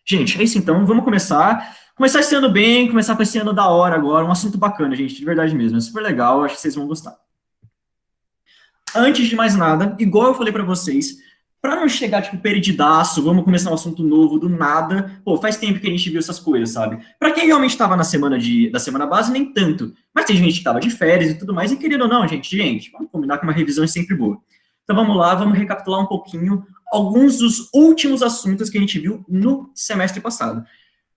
Gente, é isso então, vamos começar. Começar esse ano bem, começar com esse ano da hora agora, um assunto bacana, gente, de verdade mesmo, é super legal, acho que vocês vão gostar. Antes de mais nada, igual eu falei pra vocês, pra não chegar, tipo, perdidaço, vamos começar um assunto novo do nada, pô, faz tempo que a gente viu essas coisas, sabe? Pra quem realmente tava na da semana base, nem tanto, mas tem gente que tava de férias e tudo mais, e querendo ou não, gente, vamos combinar que uma revisão é sempre boa. Então vamos lá, vamos recapitular um pouquinho alguns dos últimos assuntos que a gente viu no semestre passado.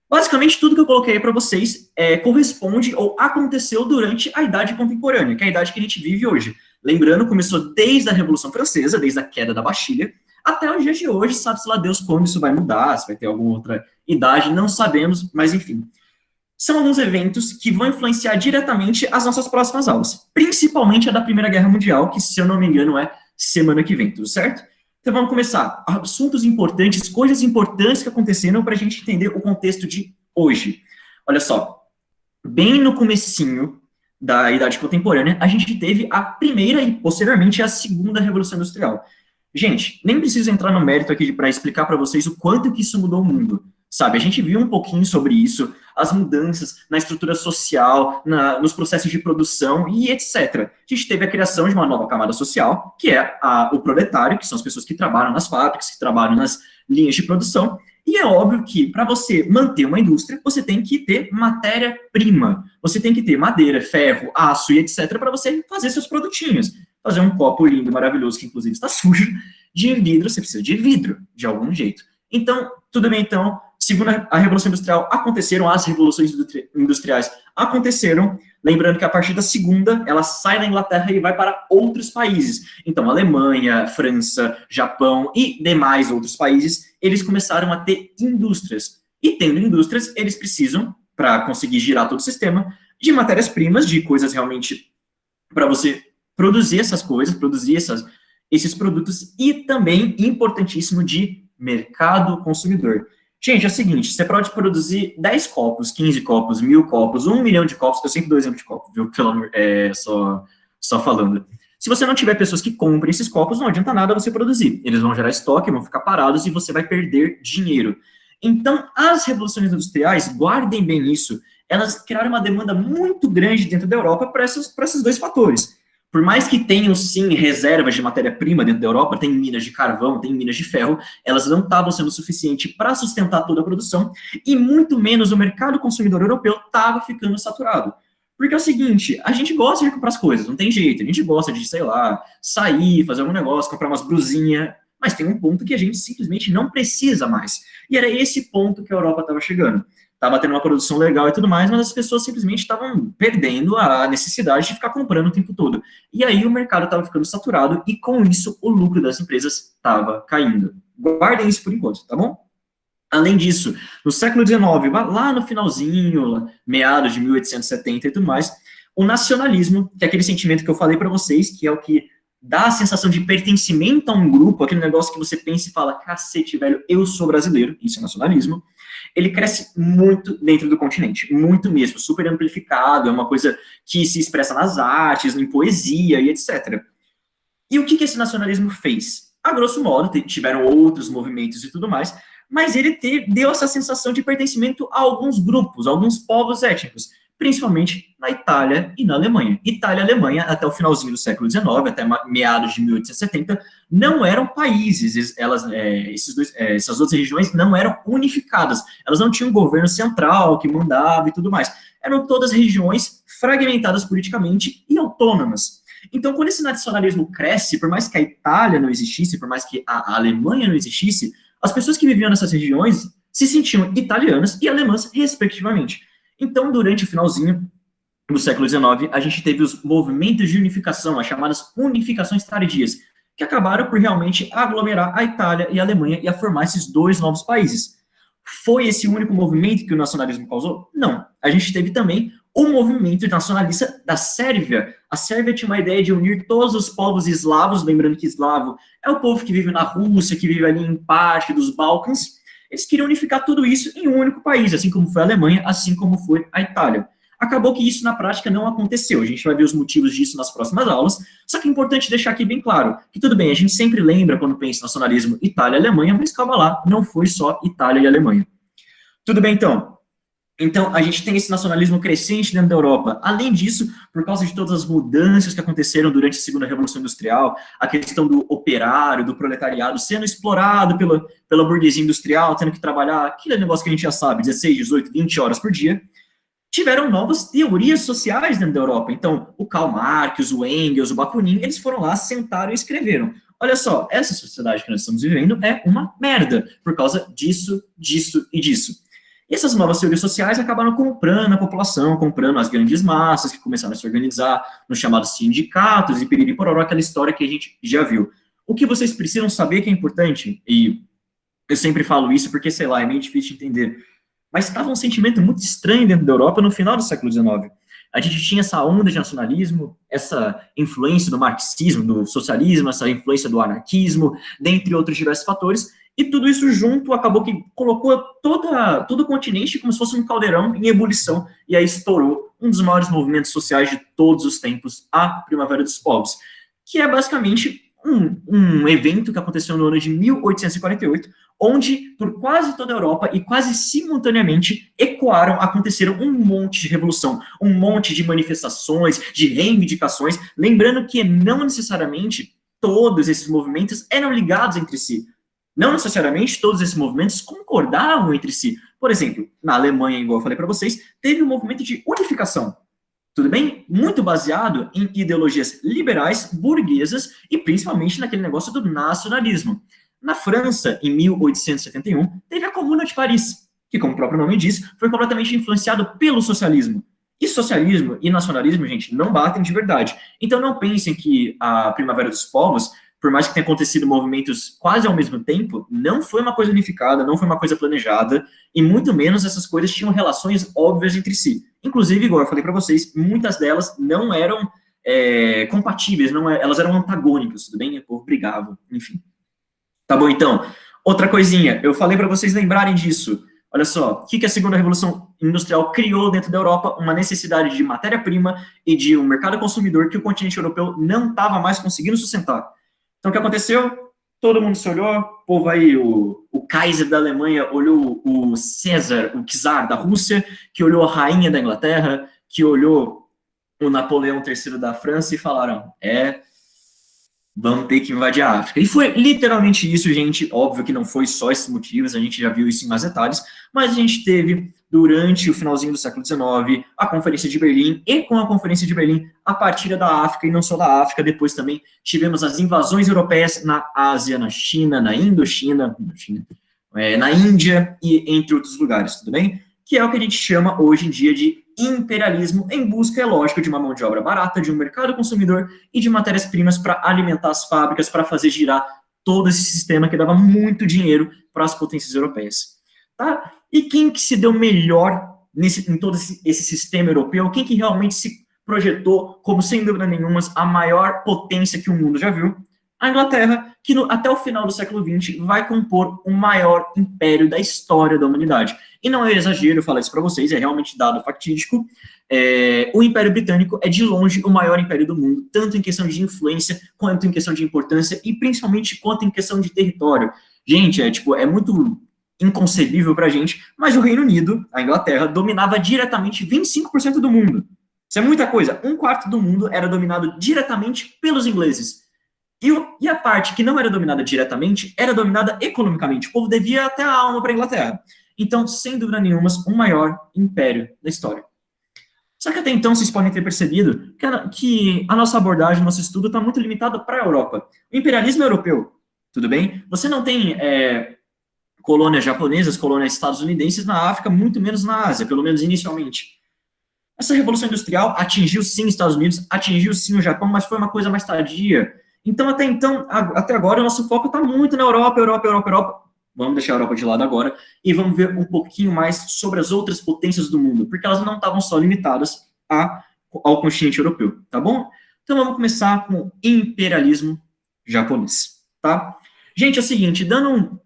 Basicamente, tudo que eu coloquei aí para vocês corresponde ou aconteceu durante a Idade Contemporânea, que é a idade que a gente vive hoje. Lembrando, começou desde a Revolução Francesa, desde a queda da Bastilha, até os dias de hoje, sabe-se lá Deus quando isso vai mudar, se vai ter alguma outra idade, não sabemos, mas enfim. São alguns eventos que vão influenciar diretamente as nossas próximas aulas, principalmente a da Primeira Guerra Mundial, que, se eu não me engano, é semana que vem, tudo certo? Então vamos começar. Assuntos importantes, coisas importantes que aconteceram para a gente entender o contexto de hoje. Olha só, bem no comecinho da Idade Contemporânea, a gente teve a primeira e posteriormente a segunda Revolução Industrial. Gente, nem preciso entrar no mérito aqui para explicar para vocês o quanto que isso mudou o mundo, sabe? A gente viu um pouquinho sobre isso, as mudanças na estrutura social, nos processos de produção e etc. A gente teve a criação de uma nova camada social, que é o proletário, que são as pessoas que trabalham nas fábricas, que trabalham nas linhas de produção, e é óbvio que, para você manter uma indústria, você tem que ter matéria-prima, você tem que ter madeira, ferro, aço e etc. para você fazer seus produtinhos. Fazer um copo lindo, maravilhoso, que inclusive está sujo, de vidro, você precisa de vidro, de algum jeito. Então, tudo bem, então, segundo a Revolução Industrial, aconteceram as revoluções industriais, aconteceram, lembrando que a partir da segunda, ela sai da Inglaterra e vai para outros países. Então, Alemanha, França, Japão e demais outros países, eles começaram a ter indústrias. E tendo indústrias, eles precisam, para conseguir girar todo o sistema, de matérias-primas, de coisas realmente para você produzir essas coisas, produzir esses produtos, e também, importantíssimo, de mercado consumidor. Gente, é o seguinte, você pode produzir 10 copos, 15 copos, 1.000 copos, 1 milhão de copos, eu sempre dou exemplo de copo, viu, pelo amor, só falando. Se você não tiver pessoas que comprem esses copos, não adianta nada você produzir. Eles vão gerar estoque, vão ficar parados e você vai perder dinheiro. Então, as revoluções industriais, guardem bem isso, elas criaram uma demanda muito grande dentro da Europa para esses dois fatores. Por mais que tenham, sim, reservas de matéria-prima dentro da Europa, tem minas de carvão, tem minas de ferro, elas não estavam sendo suficientes para sustentar toda a produção, e muito menos o mercado consumidor europeu estava ficando saturado. Porque é o seguinte, a gente gosta de comprar as coisas, não tem jeito, a gente gosta de, sei lá, sair, fazer algum negócio, comprar umas brusinhas, mas tem um ponto que a gente simplesmente não precisa mais. E era esse ponto que a Europa estava chegando. Estava tendo uma produção legal e tudo mais, mas as pessoas simplesmente estavam perdendo a necessidade de ficar comprando o tempo todo. E aí o mercado estava ficando saturado e, com isso, o lucro das empresas estava caindo. Guardem isso por enquanto, tá bom? Além disso, no século XIX, lá no finalzinho, meados de 1870 e tudo mais, o nacionalismo, que é aquele sentimento que eu falei para vocês, que é o que dá a sensação de pertencimento a um grupo, aquele negócio que você pensa e fala, cacete, velho, eu sou brasileiro, isso é nacionalismo, ele cresce muito dentro do continente, muito mesmo, super amplificado, é uma coisa que se expressa nas artes, em poesia e etc. E o que esse nacionalismo fez? A grosso modo, tiveram outros movimentos e tudo mais, mas ele deu essa sensação de pertencimento a alguns grupos, a alguns povos étnicos, principalmente na Itália e na Alemanha. Itália e Alemanha, até o finalzinho do século XIX, até meados de 1870, não eram países, essas outras regiões não eram unificadas, elas não tinham um governo central que mandava e tudo mais, eram todas regiões fragmentadas politicamente e autônomas. Então, quando esse nacionalismo cresce, por mais que a Itália não existisse, por mais que a Alemanha não existisse, as pessoas que viviam nessas regiões se sentiam italianas e alemãs, respectivamente. Então, durante o finalzinho do século XIX, a gente teve os movimentos de unificação, as chamadas unificações tardias, que acabaram por realmente aglomerar a Itália e a Alemanha e a formar esses dois novos países. Foi esse único movimento que o nacionalismo causou? Não. A gente teve também o movimento nacionalista da Sérvia. A Sérvia tinha uma ideia de unir todos os povos eslavos, lembrando que eslavo é o povo que vive na Rússia, que vive ali em parte dos Balcãs. Eles queriam unificar tudo isso em um único país, assim como foi a Alemanha, assim como foi a Itália. Acabou que isso na prática não aconteceu, a gente vai ver os motivos disso nas próximas aulas, só que é importante deixar aqui bem claro, que tudo bem, a gente sempre lembra quando pensa em nacionalismo Itália e Alemanha, mas calma lá, não foi só Itália e Alemanha. Tudo bem, então. Então, a gente tem esse nacionalismo crescente dentro da Europa. Além disso, por causa de todas as mudanças que aconteceram durante a Segunda Revolução Industrial, a questão do operário, do proletariado sendo explorado pela burguesia industrial, tendo que trabalhar aquele negócio que a gente já sabe, 16, 18, 20 horas por dia, tiveram novas teorias sociais dentro da Europa. Então, o Karl Marx, o Engels, o Bakunin, eles foram lá, sentaram e escreveram. Olha só, essa sociedade que nós estamos vivendo é uma merda, por causa disso, disso e disso. E essas novas teorias sociais acabaram comprando a população, comprando as grandes massas, que começaram a se organizar nos chamados sindicatos, e piriri pororó, aquela história que a gente já viu. O que vocês precisam saber que é importante, e eu sempre falo isso porque, sei lá, é meio difícil de entender, mas estava um sentimento muito estranho dentro da Europa no final do século XIX. A gente tinha essa onda de nacionalismo, essa influência do marxismo, do socialismo, essa influência do anarquismo, dentre outros diversos fatores, e tudo isso junto acabou que colocou todo o continente como se fosse um caldeirão em ebulição, e aí estourou um dos maiores movimentos sociais de todos os tempos, a Primavera dos Povos, que é basicamente um evento que aconteceu no ano de 1848, onde por quase toda a Europa e quase simultaneamente aconteceram um monte de revolução, um monte de manifestações, de reivindicações, lembrando que não necessariamente todos esses movimentos eram ligados entre si. Não necessariamente todos esses movimentos concordavam entre si. Por exemplo, na Alemanha, igual eu falei para vocês, teve um movimento de unificação. Tudo bem? Muito baseado em ideologias liberais, burguesas e principalmente naquele negócio do nacionalismo. Na França, em 1871, teve a Comuna de Paris, que, como o próprio nome diz, foi completamente influenciado pelo socialismo. E socialismo e nacionalismo, gente, não batem de verdade. Então não pensem que a Primavera dos Povos, por mais que tenha acontecido movimentos quase ao mesmo tempo, não foi uma coisa unificada, não foi uma coisa planejada, e muito menos essas coisas tinham relações óbvias entre si. Inclusive, igual eu falei para vocês, muitas delas não eram compatíveis, elas eram antagônicas, tudo bem? O povo brigava, enfim. Tá bom, então. Outra coisinha, eu falei para vocês lembrarem disso. Olha só, o que a Segunda Revolução Industrial criou dentro da Europa? Uma necessidade de matéria-prima e de um mercado consumidor que o continente europeu não estava mais conseguindo sustentar. Então, o que aconteceu? Todo mundo se olhou, o povo aí, o Kaiser da Alemanha olhou o César, o czar da Rússia, que olhou a rainha da Inglaterra, que olhou o Napoleão III da França e falaram, vamos ter que invadir a África. E foi literalmente isso, gente. Óbvio que não foi só esses motivos, a gente já viu isso em mais detalhes, mas a gente teve, durante o finalzinho do século XIX, a Conferência de Berlim, e com a Conferência de Berlim, a partilha da África, e não só da África, depois também tivemos as invasões europeias na Ásia, na China, na Indochina, na Índia, e entre outros lugares, tudo bem? Que é o que a gente chama hoje em dia de imperialismo em busca, é lógico, de uma mão de obra barata, de um mercado consumidor e de matérias-primas para alimentar as fábricas, para fazer girar todo esse sistema que dava muito dinheiro para as potências europeias. Tá? E quem que se deu melhor em todo esse sistema europeu? Quem que realmente se projetou como, sem dúvida nenhuma, a maior potência que o mundo já viu? A Inglaterra, que até o final do século XX vai compor o maior império da história da humanidade. E não é exagero falar isso para vocês, é realmente dado fatídico. O Império Britânico é, de longe, o maior império do mundo, tanto em questão de influência, quanto em questão de importância, e principalmente quanto em questão de território. Gente, é muito inconcebível para a gente, mas o Reino Unido, a Inglaterra, dominava diretamente 25% do mundo. Isso é muita coisa. Um quarto do mundo era dominado diretamente pelos ingleses. E a parte que não era dominada diretamente era dominada economicamente. O povo devia até a alma para a Inglaterra. Então, sem dúvida nenhuma, o maior império da história. Só que até então vocês podem ter percebido que a nossa abordagem, nosso estudo está muito limitado para a Europa. O imperialismo é europeu, tudo bem? Você não tem colônias japonesas, colônias estadunidenses na África, muito menos na Ásia, pelo menos inicialmente. Essa revolução industrial atingiu sim os Estados Unidos, atingiu sim o Japão, mas foi uma coisa mais tardia. Então, até agora, o nosso foco está muito na Europa. Vamos deixar a Europa de lado agora e vamos ver um pouquinho mais sobre as outras potências do mundo, porque elas não estavam só limitadas ao continente europeu, tá bom? Então, vamos começar com o imperialismo japonês, tá? Gente, é o seguinte, dando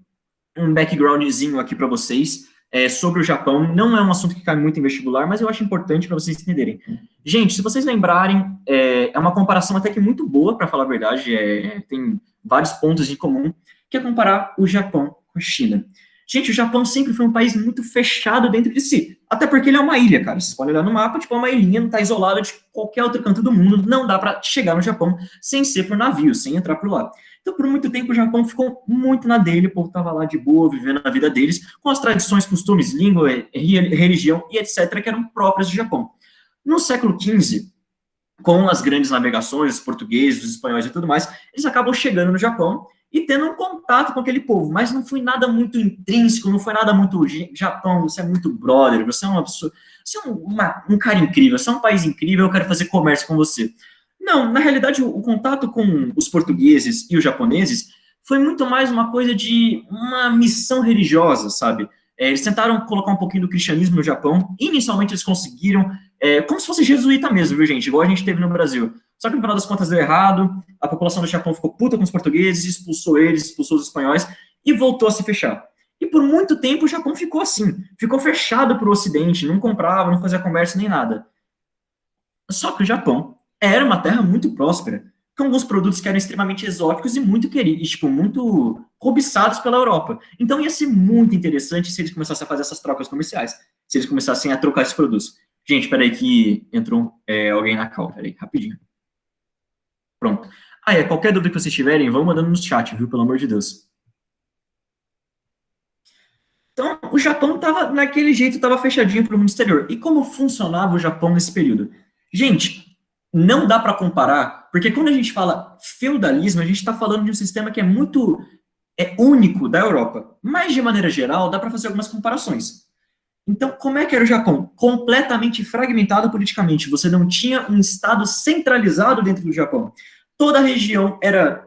um backgroundzinho aqui para vocês sobre o Japão, não é um assunto que cai muito em vestibular, mas eu acho importante para vocês entenderem. Gente, se vocês lembrarem, é uma comparação até que muito boa, para falar a verdade, tem vários pontos em comum, que é comparar o Japão com a China. Gente, o Japão sempre foi um país muito fechado dentro de si. Até porque ele é uma ilha, cara. Vocês podem olhar no mapa, tipo, é uma ilhinha, não tá isolada de qualquer outro canto do mundo. Não dá para chegar no Japão sem ser por navio, sem entrar por lá. Então, por muito tempo, o Japão ficou muito na dele, o povo tava lá de boa, vivendo a vida deles, com as tradições, costumes, língua, religião e etc., que eram próprias do Japão. No século XV, com as grandes navegações, os portugueses, os espanhóis e tudo mais, eles acabam chegando no Japão e tendo um contato com aquele povo, mas não foi nada muito intrínseco, não foi nada muito, Japão, você é muito brother, você é uma pessoa, você é um cara incrível, você é um país incrível, eu quero fazer comércio com você. Não, na realidade, o contato com os portugueses e os japoneses foi muito mais uma coisa de uma missão religiosa, sabe? Eles tentaram colocar um pouquinho do cristianismo no Japão, e inicialmente eles conseguiram, como se fosse jesuíta mesmo, viu, gente? Igual a gente teve no Brasil. Só que no final das contas deu errado, a população do Japão ficou puta com os portugueses, expulsou eles, expulsou os espanhóis, e voltou a se fechar. E por muito tempo o Japão ficou assim, ficou fechado para o Ocidente, não comprava, não fazia comércio nem nada. Só que o Japão era uma terra muito próspera, com alguns produtos que eram extremamente exóticos e muito queridos, tipo, muito cobiçados pela Europa. Então ia ser muito interessante se eles começassem a fazer essas trocas comerciais, se eles começassem a trocar esses produtos. Gente, peraí que entrou alguém na call, peraí, rapidinho. Pronto. Qualquer dúvida que vocês tiverem, vão mandando no chat, viu, pelo amor de Deus. Então, o Japão estava naquele jeito, estava fechadinho para o mundo exterior. E como funcionava o Japão nesse período? Gente, não dá para comparar, porque quando a gente fala feudalismo, a gente está falando de um sistema que é muito único da Europa. Mas, de maneira geral, dá para fazer algumas comparações. Então, como é que era o Japão? Completamente fragmentado politicamente. Você não tinha um Estado centralizado dentro do Japão. Toda a região era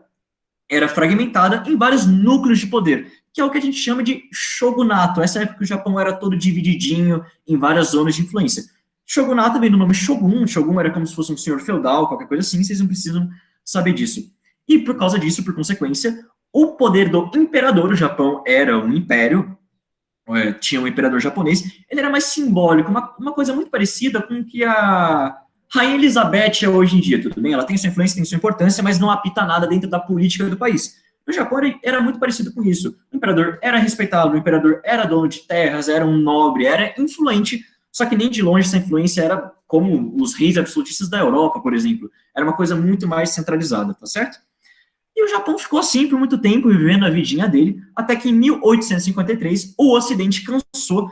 fragmentada em vários núcleos de poder, que é o que a gente chama de shogunato. Essa época que o Japão era todo divididinho em várias zonas de influência. Shogunato vem do nome Shogun. Shogun era como se fosse um senhor feudal, qualquer coisa assim, vocês não precisam saber disso. E por causa disso, por consequência, o poder do imperador, o Japão era um império, tinha um imperador japonês, ele era mais simbólico, uma coisa muito parecida com o que a Rainha Elizabeth é hoje em dia, tudo bem? Ela tem sua influência, tem sua importância, mas não apita nada dentro da política do país. No Japão era muito parecido com isso. O imperador era respeitado, o imperador era dono de terras, era um nobre, era influente, só que nem de longe essa influência era como os reis absolutistas da Europa, por exemplo. Era uma coisa muito mais centralizada, tá certo? E o Japão ficou assim por muito tempo, vivendo a vidinha dele, até que em 1853 o Ocidente cansou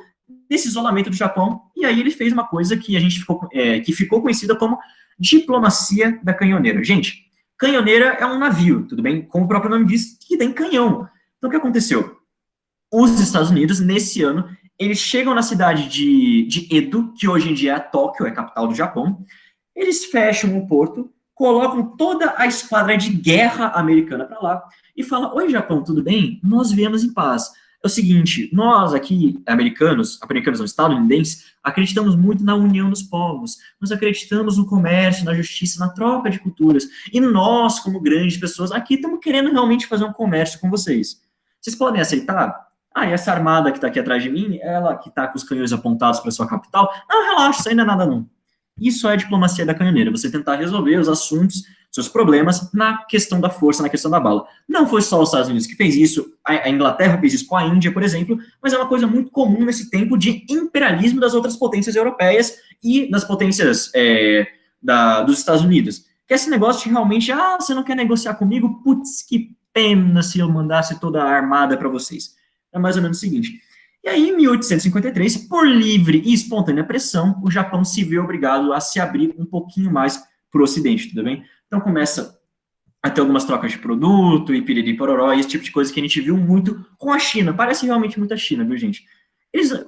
desse isolamento do Japão, e aí ele fez uma coisa que que ficou conhecida como diplomacia da canhoneira. Gente, canhoneira é um navio, tudo bem? Como o próprio nome diz, que tem canhão. Então o que aconteceu? Os Estados Unidos, nesse ano, eles chegam na cidade de Edo, que hoje em dia é Tóquio, é a capital do Japão, eles fecham o porto, colocam toda a esquadra de guerra americana para lá e falam: oi, Japão, tudo bem? Nós viemos em paz. É o seguinte, nós aqui, americanos não, estadunidenses, acreditamos muito na união dos povos, nós acreditamos no comércio, na justiça, na troca de culturas, e nós, como grandes pessoas, aqui estamos querendo realmente fazer um comércio com vocês. Vocês podem aceitar? E essa armada que está aqui atrás de mim, ela que está com os canhões apontados para sua capital, não, relaxa, isso ainda é nada não. Isso é a diplomacia da canhoneira, você tentar resolver os assuntos, seus problemas, na questão da força, na questão da bala. Não foi só os Estados Unidos que fez isso, a Inglaterra fez isso com a Índia, por exemplo, mas é uma coisa muito comum nesse tempo de imperialismo das outras potências europeias e das potências dos Estados Unidos. Que é esse negócio de realmente, você não quer negociar comigo? Putz, que pena se eu mandasse toda a armada para vocês. É mais ou menos o seguinte. E aí, em 1853, por livre e espontânea pressão, o Japão se vê obrigado a se abrir um pouquinho mais para o Ocidente, tudo bem? Então começa a ter algumas trocas de produto, e piriri pororó, e esse tipo de coisa que a gente viu muito com a China. Parece realmente muito a China, viu, gente?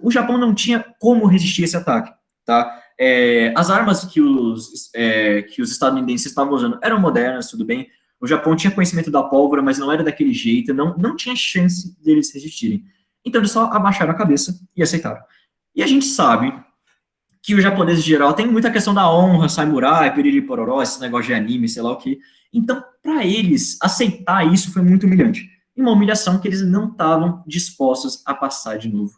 O Japão não tinha como resistir a esse ataque, tá? As armas que os estadunidenses estavam usando eram modernas, tudo bem? O Japão tinha conhecimento da pólvora, mas não era daquele jeito, não tinha chance deles resistirem. Então eles só abaixaram a cabeça e aceitaram. E a gente sabe que os japoneses em geral tem muita questão da honra, samurai, piriri pororó, esse negócio de anime, sei lá o que. Então, para eles, aceitar isso foi muito humilhante. E uma humilhação que eles não estavam dispostos a passar de novo.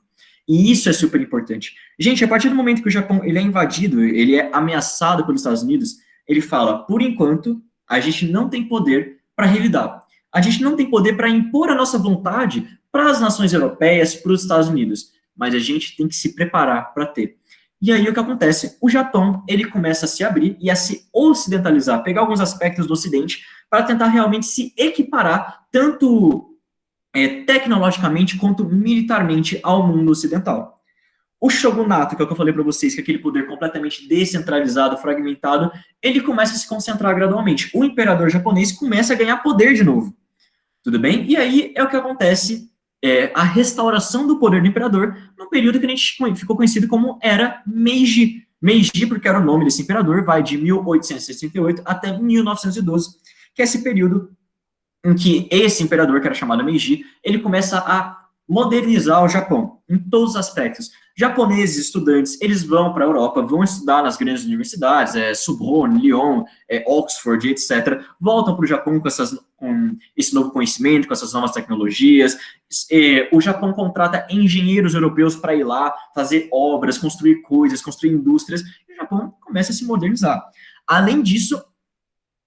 E isso é super importante. Gente, a partir do momento que o Japão ele é invadido, ele é ameaçado pelos Estados Unidos, ele fala, por enquanto, a gente não tem poder para revidar. A gente não tem poder para impor a nossa vontade para as nações europeias, para os Estados Unidos, mas a gente tem que se preparar para ter. E aí o que acontece? O Japão, ele começa a se abrir e a se ocidentalizar, pegar alguns aspectos do Ocidente para tentar realmente se equiparar tanto tecnologicamente quanto militarmente ao mundo ocidental. O shogunato, que é o que eu falei para vocês, que é aquele poder completamente descentralizado, fragmentado, ele começa a se concentrar gradualmente. O imperador japonês começa a ganhar poder de novo. Tudo bem? E aí é o que acontece, a restauração do poder do imperador no período que a gente ficou conhecido como Era Meiji. Meiji, porque era o nome desse imperador, vai de 1868 até 1912, que é esse período em que esse imperador, que era chamado Meiji, ele começa a modernizar o Japão, em todos os aspectos. Japoneses, estudantes, eles vão para a Europa, vão estudar nas grandes universidades, Sorbonne, Lyon, Oxford, etc., voltam para o Japão com esse novo conhecimento, com essas novas tecnologias. O Japão contrata engenheiros europeus para ir lá, fazer obras, construir coisas, construir indústrias, e o Japão começa a se modernizar. Além disso,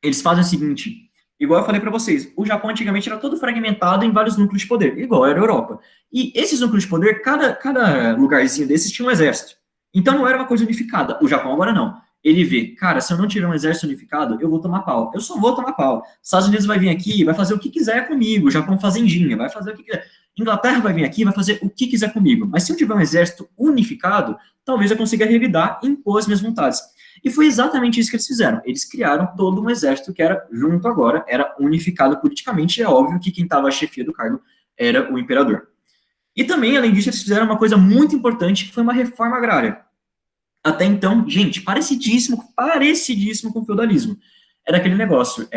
eles fazem o seguinte: igual eu falei para vocês, o Japão antigamente era todo fragmentado em vários núcleos de poder, igual era a Europa. E esses núcleos de poder, cada lugarzinho desses tinha um exército. Então não era uma coisa unificada. O Japão agora não. Ele vê, cara, se eu não tiver um exército unificado, eu vou tomar pau. Eu só vou tomar pau. Os Estados Unidos vai vir aqui, vai fazer o que quiser comigo. O Japão fazendinha, vai fazer o que quiser. Inglaterra vai vir aqui, vai fazer o que quiser comigo. Mas se eu tiver um exército unificado, talvez eu consiga revidar e impor as minhas vontades. E foi exatamente isso que eles fizeram. Eles criaram todo um exército que era junto agora, era unificado politicamente, e é óbvio que quem estava à chefia do cargo era o imperador. E também, além disso, eles fizeram uma coisa muito importante, que foi uma reforma agrária. Até então, gente, parecidíssimo com o feudalismo. Era aquele negócio,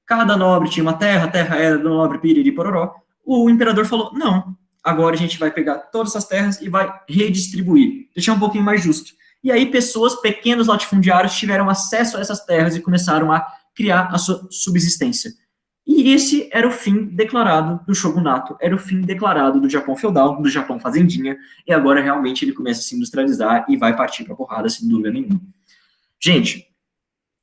cada nobre tinha uma terra, a terra era do nobre, piriri, pororó. O imperador falou, não, agora a gente vai pegar todas essas terras e vai redistribuir, deixar um pouquinho mais justo. E aí pessoas, pequenos latifundiários, tiveram acesso a essas terras e começaram a criar a sua subsistência. E esse era o fim declarado do shogunato, era o fim declarado do Japão feudal, do Japão fazendinha, e agora realmente ele começa a se industrializar e vai partir para porrada, sem dúvida nenhuma. Gente,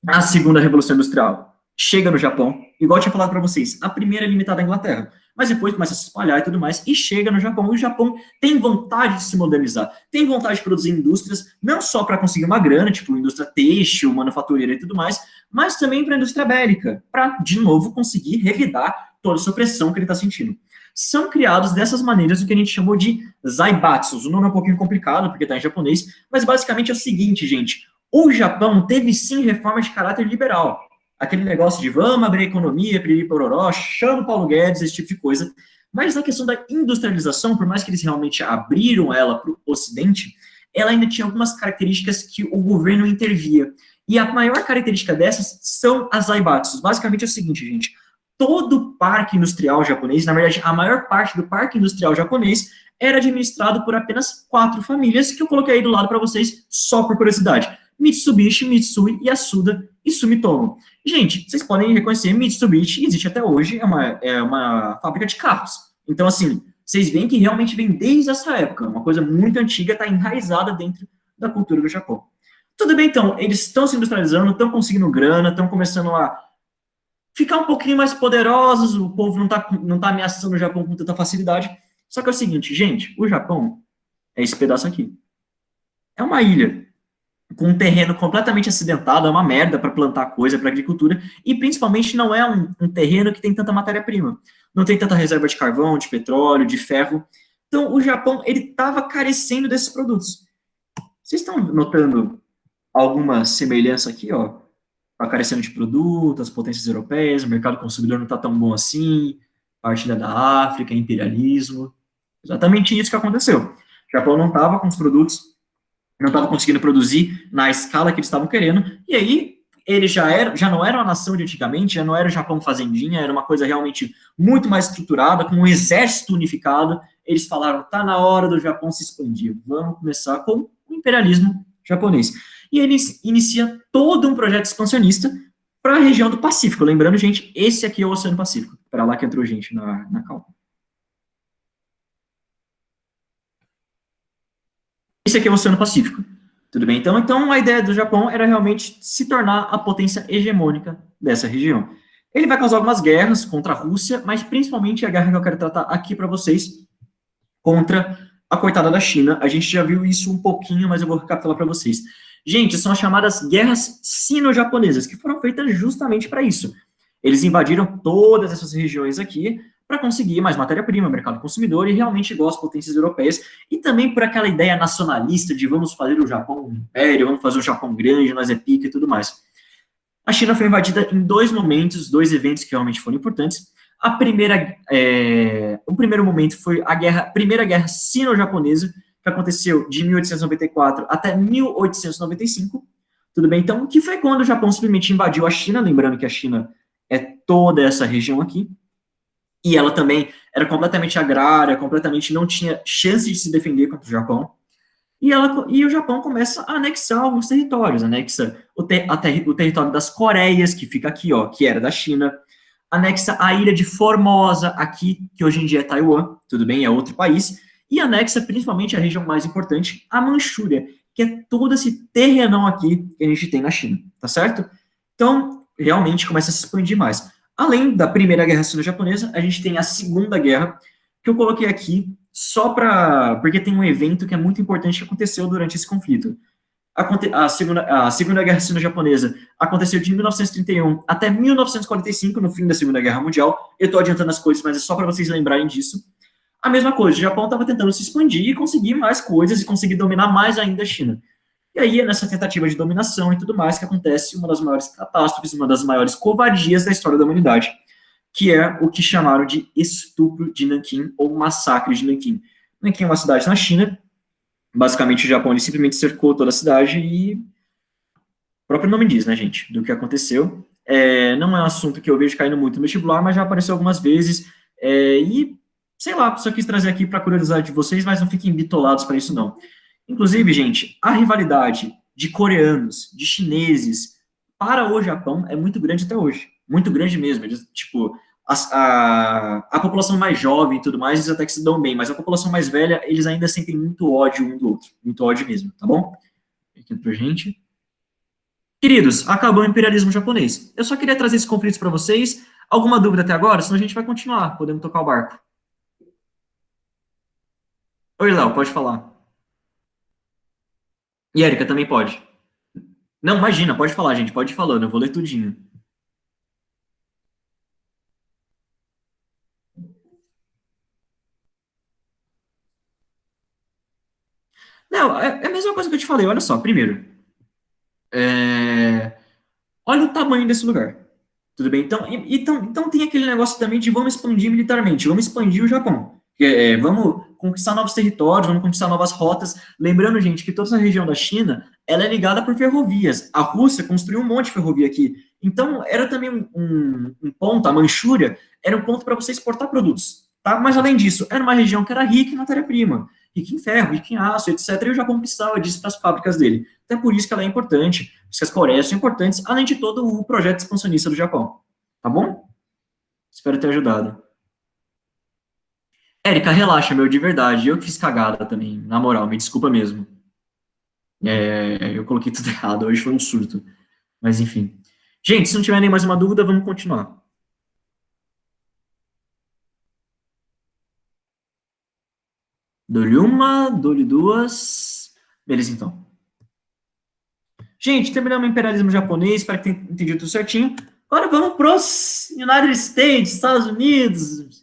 a segunda revolução industrial chega no Japão, igual eu tinha falado para vocês, a primeira é limitada à Inglaterra, mas depois começa a se espalhar e tudo mais, e chega no Japão, e o Japão tem vontade de se modernizar, tem vontade de produzir indústrias, não só para conseguir uma grana, tipo indústria têxtil, manufatureira e tudo mais, mas também para a indústria bélica, para, de novo, conseguir revidar toda essa opressão que ele está sentindo. São criados dessas maneiras o que a gente chamou de zaibatsus. O nome é um pouquinho complicado, porque está em japonês, mas basicamente é o seguinte, gente, o Japão teve sim reforma de caráter liberal, aquele negócio de vamos abrir a economia, piriri pororó, chama o Paulo Guedes, esse tipo de coisa. Mas na questão da industrialização, por mais que eles realmente abriram ela para o Ocidente, ela ainda tinha algumas características que o governo intervia. E a maior característica dessas são as zaibatsus. Basicamente é o seguinte, gente, todo o parque industrial japonês, na verdade, a maior parte do parque industrial japonês era administrado por apenas 4 famílias, que eu coloquei aí do lado para vocês, só por curiosidade. Mitsubishi, Mitsui, Yasuda e Sumitomo. Gente, vocês podem reconhecer, Mitsubishi existe até hoje, é uma fábrica de carros. Então, assim, vocês veem que realmente vem desde essa época, uma coisa muito antiga, está enraizada dentro da cultura do Japão. Tudo bem, então, eles estão se industrializando, estão conseguindo grana, estão começando a ficar um pouquinho mais poderosos, o povo não tá ameaçando o Japão com tanta facilidade. Só que é o seguinte, gente, o Japão é esse pedaço aqui. É uma ilha com um terreno completamente acidentado, é uma merda para plantar coisa, para agricultura, e principalmente não é um terreno que tem tanta matéria-prima. Não tem tanta reserva de carvão, de petróleo, de ferro. Então, o Japão, ele estava carecendo desses produtos. Vocês estão notando alguma semelhança aqui, ó? Está carecendo de produtos, as potências europeias, o mercado consumidor não está tão bom assim, partilha da África, imperialismo. Exatamente isso que aconteceu. O Japão não estava com os produtos, não estava conseguindo produzir na escala que eles estavam querendo, e aí ele já não era uma nação de antigamente, já não era o Japão fazendinha, era uma coisa realmente muito mais estruturada, com um exército unificado. Eles falaram, tá na hora do Japão se expandir, vamos começar com o imperialismo japonês. E eles iniciam todo um projeto expansionista para a região do Pacífico. Lembrando, gente, esse aqui é o Oceano Pacífico, para lá que entrou gente na calma. Esse aqui é o Oceano Pacífico. Tudo bem? Então a ideia do Japão era realmente se tornar a potência hegemônica dessa região. Ele vai causar algumas guerras contra a Rússia, mas principalmente a guerra que eu quero tratar aqui para vocês contra a coitada da China. A gente já viu isso um pouquinho, mas eu vou recapitular para vocês. Gente, são as chamadas guerras sino-japonesas, que foram feitas justamente para isso. Eles invadiram todas essas regiões aqui para conseguir mais matéria-prima, mercado consumidor e realmente igual às potências europeias, e também por aquela ideia nacionalista de vamos fazer o Japão um império, vamos fazer o Japão grande, nós é pica e tudo mais. A China foi invadida em dois momentos, dois eventos que realmente foram importantes. O primeiro momento foi Primeira Guerra Sino-Japonesa, que aconteceu de 1894 até 1895, tudo bem? Então, que foi quando o Japão simplesmente invadiu a China, lembrando que a China é toda essa região aqui, e ela também era completamente agrária, completamente não tinha chance de se defender contra o Japão. E o Japão começa a anexar alguns territórios, anexa o território das Coreias, que fica aqui, ó, que era da China, anexa a ilha de Formosa, aqui, que hoje em dia é Taiwan, tudo bem, é outro país, e anexa principalmente a região mais importante, a Manchúria, que é todo esse terrenão aqui que a gente tem na China, tá certo? Então, realmente começa a se expandir mais. Além da Primeira Guerra Sino-Japonesa, a gente tem a Segunda Guerra, que eu coloquei aqui só para... porque tem um evento que é muito importante que aconteceu durante esse conflito. A Segunda Guerra Sino-Japonesa aconteceu de 1931 até 1945, no fim da Segunda Guerra Mundial. Eu estou adiantando as coisas, mas é só para vocês lembrarem disso. A mesma coisa, o Japão estava tentando se expandir e conseguir mais coisas e conseguir dominar mais ainda a China. E aí é nessa tentativa de dominação e tudo mais que acontece uma das maiores catástrofes, uma das maiores covardias da história da humanidade, que é o que chamaram de estupro de Nanquim, ou massacre de Nanquim. Nanquim é uma cidade na China, basicamente o Japão ele simplesmente cercou toda a cidade e o próprio nome diz, né, gente, do que aconteceu. Não é um assunto que eu vejo caindo muito no vestibular, mas já apareceu algumas vezes, e, sei lá, só quis trazer aqui para a curiosidade de vocês, mas não fiquem bitolados para isso, não. Inclusive, gente, a rivalidade de coreanos, de chineses, para o Japão é muito grande até hoje. Muito grande mesmo. Eles, tipo, a população mais jovem e tudo mais, eles até que se dão bem, mas a população mais velha, eles ainda sentem muito ódio um do outro. Muito ódio mesmo, tá bom? Aqui pra gente. Queridos, acabou o imperialismo japonês. Eu só queria trazer esses conflitos para vocês. Alguma dúvida até agora? Senão a gente vai continuar. Podemos tocar o barco. Oi, Léo, pode falar. E Érica também pode. Não, imagina, pode falar, gente. Pode ir falando, eu vou ler tudinho. Não, é a mesma coisa que eu te falei. Olha só, primeiro, é, olha o tamanho desse lugar. Tudo bem? Então tem aquele negócio também de vamos expandir militarmente, vamos expandir o Japão. Vamos conquistar novos territórios, vamos conquistar novas rotas. Lembrando, gente, que toda essa região da China, ela é ligada por ferrovias. A Rússia construiu um monte de ferrovia aqui. Então, era também um ponto, a Manchúria, era um ponto para você exportar produtos. Tá? Mas, além disso, era uma região que era rica em matéria-prima, rica em ferro, rica em aço, etc. E o Japão precisava disso para as fábricas dele. Até por isso que ela é importante, por isso que as Coreias são importantes, além de todo o projeto expansionista do Japão. Tá bom? Espero ter ajudado. Érica, relaxa, meu, de verdade. Eu que fiz cagada também, na moral, me desculpa mesmo. Eu coloquei tudo errado, hoje foi um surto. Mas enfim. Gente, se não tiver nem mais uma dúvida, vamos continuar. Dou-lhe uma, dou-lhe duas. Beleza, então. Gente, terminamos o imperialismo japonês, espero que tenha entendido tudo certinho. Agora vamos para os United States, Estados Unidos.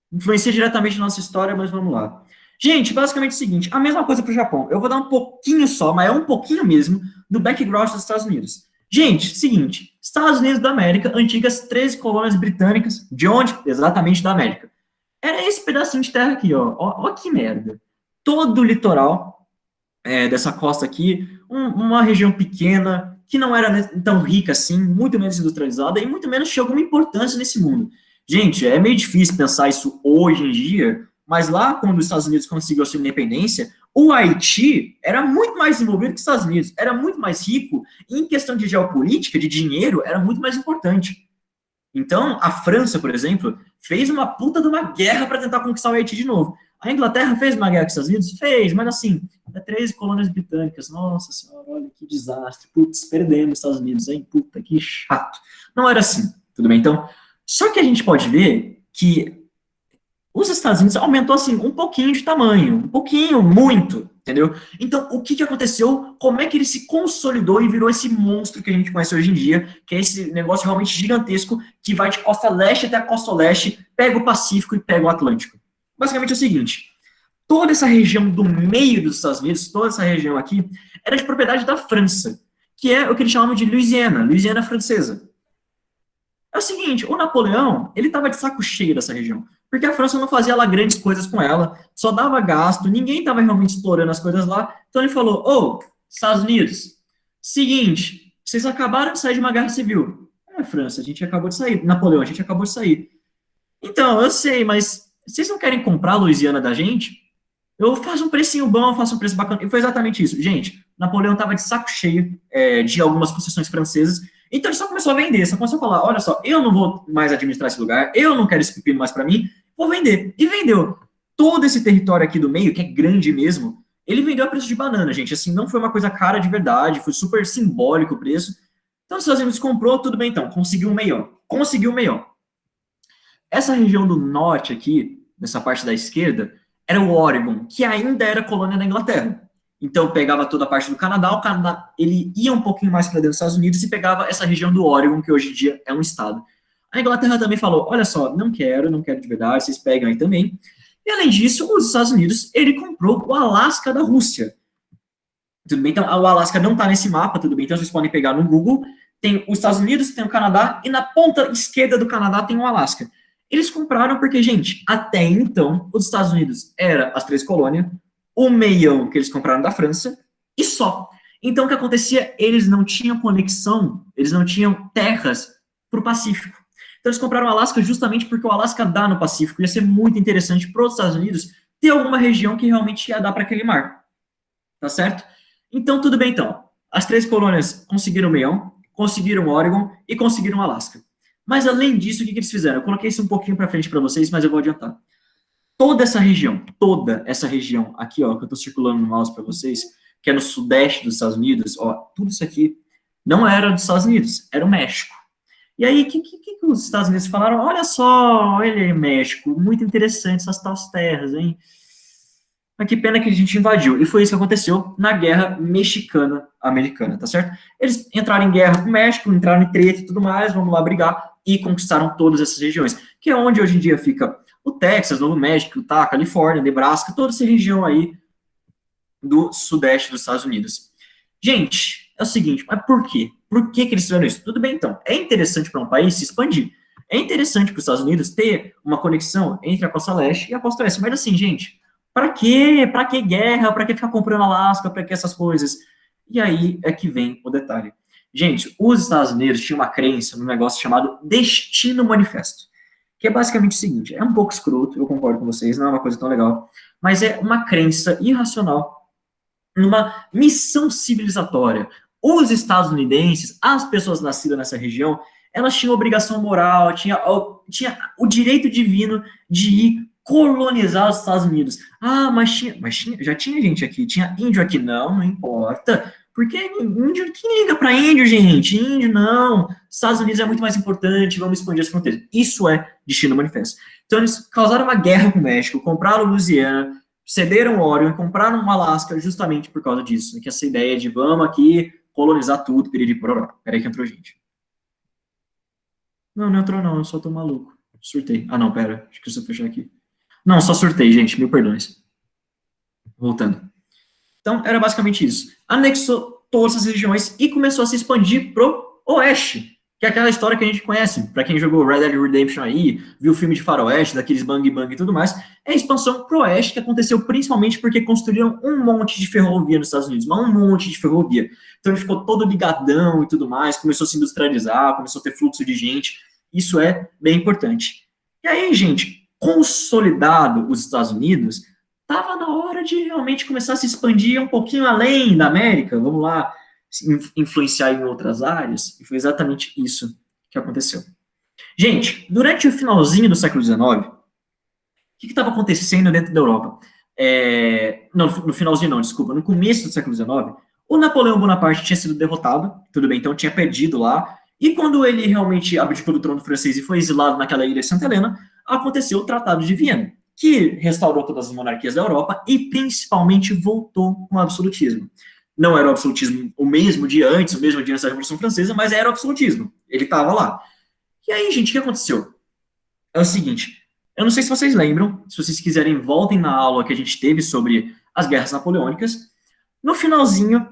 Influencia diretamente na nossa história, mas vamos lá. Gente, basicamente é o seguinte, a mesma coisa para o Japão. Eu vou dar um pouquinho só, mas é um pouquinho mesmo, do background dos Estados Unidos. Gente, seguinte, Estados Unidos da América, antigas 13 colônias britânicas, de onde? Exatamente da América. Era esse pedacinho de terra aqui, ó que merda. Todo o litoral dessa costa aqui, uma região pequena, que não era tão rica assim, muito menos industrializada e muito menos tinha alguma importância nesse mundo. Gente, é meio difícil pensar isso hoje em dia, mas lá, quando os Estados Unidos conseguiu a sua independência, o Haiti era muito mais desenvolvido que os Estados Unidos, era muito mais rico, e em questão de geopolítica, de dinheiro, era muito mais importante. Então, a França, por exemplo, fez uma puta de uma guerra para tentar conquistar o Haiti de novo. A Inglaterra fez uma guerra com os Estados Unidos? Fez, mas assim, 13 colônias britânicas. Nossa senhora, olha que desastre. Putz, perdemos os Estados Unidos, hein? Puta, que chato. Não era assim, Tudo bem? Então, só que a gente pode ver que os Estados Unidos aumentou, assim, um pouquinho de tamanho, um pouquinho, muito, entendeu? Então, o que que aconteceu? Como é que ele se consolidou e virou esse monstro que a gente conhece hoje em dia, que é esse negócio realmente gigantesco que vai de costa leste até a costa oeste, pega o Pacífico e pega o Atlântico. Basicamente é o seguinte, toda essa região do meio dos Estados Unidos, toda essa região aqui, era de propriedade da França, que é o que eles chamam de Louisiana, Louisiana francesa. É o seguinte, o Napoleão, ele estava de saco cheio dessa região, porque a França não fazia lá grandes coisas com ela, só dava gasto, ninguém estava realmente explorando as coisas lá, então ele falou, ô, Estados Unidos, seguinte, vocês acabaram de sair de uma guerra civil. É, França, a gente acabou de sair, Napoleão, a gente acabou de sair. Então, eu sei, mas vocês não querem comprar a Louisiana da gente? Eu faço um precinho bom, eu faço um preço bacana. E foi exatamente isso. Gente, Napoleão estava de saco cheio de algumas concessões francesas, então ele só começou a vender, só começou a falar, olha só, eu não vou mais administrar esse lugar, eu não quero esse pepino mais para mim, vou vender. E vendeu. Todo esse território aqui do meio, que é grande mesmo, ele vendeu a preço de banana, gente. Assim, não foi uma coisa cara de verdade, foi super simbólico o preço. Então, os Estados Unidos comprou, tudo bem então, conseguiu o meião. Conseguiu o meião. Essa região do norte aqui, nessa parte da esquerda, era o Oregon, que ainda era colônia da Inglaterra. Então pegava toda a parte do Canadá, o Canadá ele ia um pouquinho mais para dentro dos Estados Unidos e pegava essa região do Oregon, que hoje em dia é um estado. A Inglaterra também falou, olha só, não quero de verdade, vocês pegam aí também. E além disso, os Estados Unidos, ele comprou o Alasca da Rússia. Tudo bem? Então, o Alasca não está nesse mapa, tudo bem? Então, vocês podem pegar no Google, tem os Estados Unidos, tem o Canadá, e na ponta esquerda do Canadá tem o Alasca. Eles compraram porque, gente, até então, os Estados Unidos era as 3 colônias, o meião que eles compraram da França, e só. Então, o que acontecia? Eles não tinham conexão, eles não tinham terras para o Pacífico. Então, eles compraram o Alasca justamente porque o Alasca dá no Pacífico. Ia ser muito interessante para os Estados Unidos ter alguma região que realmente ia dar para aquele mar. Tá certo? Então, tudo bem, então. As 3 colônias conseguiram o meião, conseguiram o Oregon e conseguiram o Alasca. Mas, além disso, o que eles fizeram? Eu coloquei isso um pouquinho para frente para vocês, mas eu vou adiantar. Toda essa região aqui, ó, que eu estou circulando no mouse para vocês, que é no sudeste dos Estados Unidos, ó, tudo isso aqui não era dos Estados Unidos, era o México. E aí, o que os Estados Unidos falaram? Olha só, olha aí, México, muito interessante essas tuas terras, hein? Mas que pena que a gente invadiu. E foi isso que aconteceu na Guerra Mexicana-Americana, tá certo? Eles entraram em guerra com o México, entraram em treta e tudo mais, vamos lá brigar, e conquistaram todas essas regiões, que é onde hoje em dia fica o Texas, Novo México, Utah, Califórnia, Nebraska, toda essa região aí do sudeste dos Estados Unidos. Gente, é o seguinte, mas por quê? Por que eles fizeram isso? Tudo bem, então, é interessante para um país se expandir. É interessante para os Estados Unidos ter uma conexão entre a costa leste e a costa oeste. Mas assim, gente, para quê? Para que guerra? Para que ficar comprando Alasca? Para que essas coisas? E aí é que vem o detalhe. Gente, os Estados Unidos tinham uma crença num negócio chamado Destino Manifesto, que é basicamente o seguinte, é um pouco escroto, eu concordo com vocês, não é uma coisa tão legal, mas é uma crença irracional numa missão civilizatória. Os estadunidenses, as pessoas nascidas nessa região, elas tinham obrigação moral, tinha o direito divino de ir colonizar os Estados Unidos. Ah, já tinha gente aqui, tinha índio aqui. Não importa. Porque índio, quem liga para índio, gente? Índio, não. Estados Unidos é muito mais importante, vamos expandir as fronteiras. Isso é Destino Manifesto. Então, eles causaram uma guerra com o México, compraram Louisiana, cederam o Oregon, compraram o Alasca justamente por causa disso. Né? Que essa ideia de vamos aqui colonizar tudo, piriri pororó. Peraí que entrou gente. Não entrou não, eu só tô maluco. Surtei. Ah, não, pera. Acho que se eu fechar aqui. Não, só surtei, gente. Mil perdões. Voltando. Então, era basicamente isso. Anexou todas essas regiões e começou a se expandir pro oeste, que é aquela história que a gente conhece. Para quem jogou Red Dead Redemption aí, viu o filme de faroeste, daqueles bang bang e tudo mais, é a expansão pro oeste que aconteceu principalmente porque construíram um monte de ferrovia nos Estados Unidos, mas um monte de ferrovia. Então ele ficou todo ligadão e tudo mais, começou a se industrializar, começou a ter fluxo de gente. Isso é bem importante. E aí, gente, consolidado os Estados Unidos, estava na hora de realmente começar a se expandir um pouquinho além da América, vamos lá, influenciar em outras áreas, e foi exatamente isso que aconteceu. Gente, durante o finalzinho do século XIX, o que estava acontecendo dentro da Europa? Não, no finalzinho não, desculpa, no começo do século XIX, o Napoleão Bonaparte tinha sido derrotado, tudo bem, então tinha perdido lá, E quando ele realmente abdicou do trono francês e foi exilado naquela ilha de Santa Helena, aconteceu o Tratado de Viena, que restaurou todas as monarquias da Europa e principalmente voltou com o absolutismo. Não era o absolutismo o mesmo dia antes, o mesmo dia antes da Revolução Francesa, mas era o absolutismo. Ele estava lá. E aí, gente, o que aconteceu? É o seguinte, eu não sei se vocês lembram, se vocês quiserem, voltem na aula que a gente teve sobre as guerras napoleônicas. No finalzinho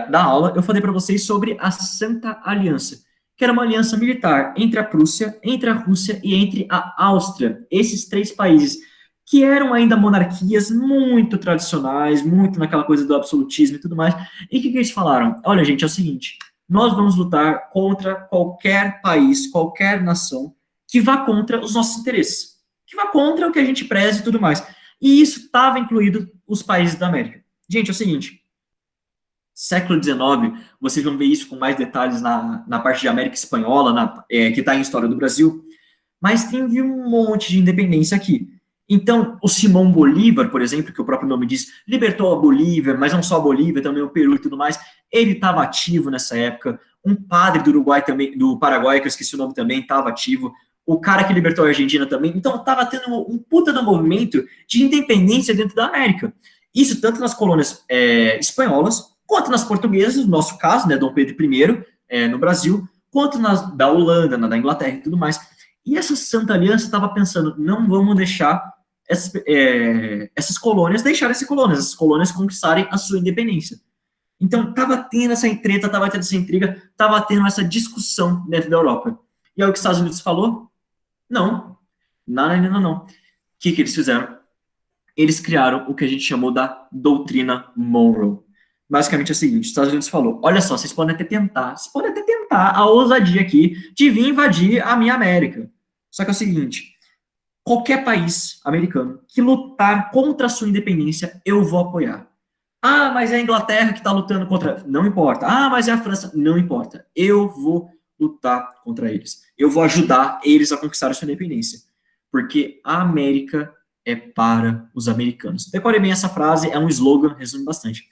da aula, eu falei para vocês sobre a Santa Aliança, que era uma aliança militar entre a Prússia, entre a Rússia e entre a Áustria, esses três países, que eram ainda monarquias muito tradicionais, muito naquela coisa do absolutismo e tudo mais. E o que eles falaram? Olha, gente, é o seguinte, nós vamos lutar contra qualquer país, qualquer nação, que vá contra os nossos interesses, que vá contra o que a gente preza e tudo mais. E isso estava incluído os países da América. Gente, é o seguinte, século XIX, vocês vão ver isso com mais detalhes na parte de América Espanhola, que está em História do Brasil, mas teve um monte de independência aqui. Então, o Simão Bolívar, por exemplo, que o próprio nome diz, libertou a Bolívia, mas não só a Bolívia, também o Peru e tudo mais, ele estava ativo nessa época, um padre do Uruguai também, do Paraguai, que eu esqueci o nome também, estava ativo, o cara que libertou a Argentina também, então estava tendo um puta do movimento de independência dentro da América. Isso tanto nas colônias espanholas, quanto nas portuguesas, no nosso caso, né, Dom Pedro I, no Brasil, quanto nas da Holanda, da Inglaterra e tudo mais. E essa Santa Aliança estava pensando, não vamos deixar essas colônias deixarem ser colônias, essas colônias conquistarem a sua independência. Então, estava tendo essa treta, estava tendo essa intriga, estava tendo essa discussão dentro da Europa. E aí o que os Estados Unidos falou? Não, não. O que eles fizeram? Eles criaram o que a gente chamou da doutrina Monroe. Basicamente é o seguinte, os Estados Unidos falou, olha só, vocês podem até tentar a ousadia aqui de vir invadir a minha América. Só que é o seguinte, qualquer país americano que lutar contra a sua independência, eu vou apoiar. Ah, mas é a Inglaterra que está lutando contra... Não importa. Ah, mas é a França. Não importa. Eu vou lutar contra eles. Eu vou ajudar eles a conquistar a sua independência. Porque a América é para os americanos. Decore bem essa frase, é um slogan, resume bastante.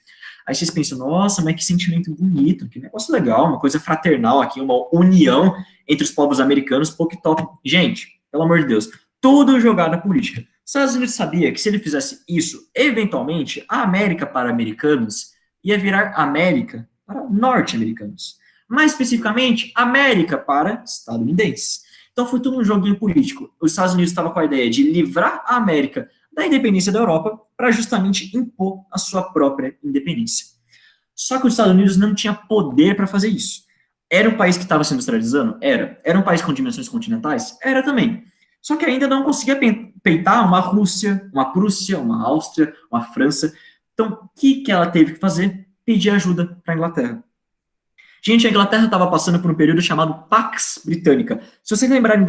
Aí vocês pensam, nossa, mas que sentimento bonito, que negócio legal, uma coisa fraternal aqui, uma união entre os povos americanos, pouco top. Gente, pelo amor de Deus, tudo jogada política. Os Estados Unidos sabia que se ele fizesse isso, eventualmente, a América para americanos ia virar América para norte-americanos. Mais especificamente, América para estadunidenses. Então foi tudo um joguinho político. Os Estados Unidos estavam com a ideia de livrar a América da independência da Europa para justamente impor a sua própria independência. Só que os Estados Unidos não tinha poder para fazer isso. Era um país que estava se industrializando? Era. Era um país com dimensões continentais? Era também. Só que ainda não conseguia peitar uma Rússia, uma Prússia, uma Áustria, uma França. Então, o que ela teve que fazer? Pedir ajuda para a Inglaterra. Gente, a Inglaterra estava passando por um período chamado Pax Britânica. Se vocês lembrarem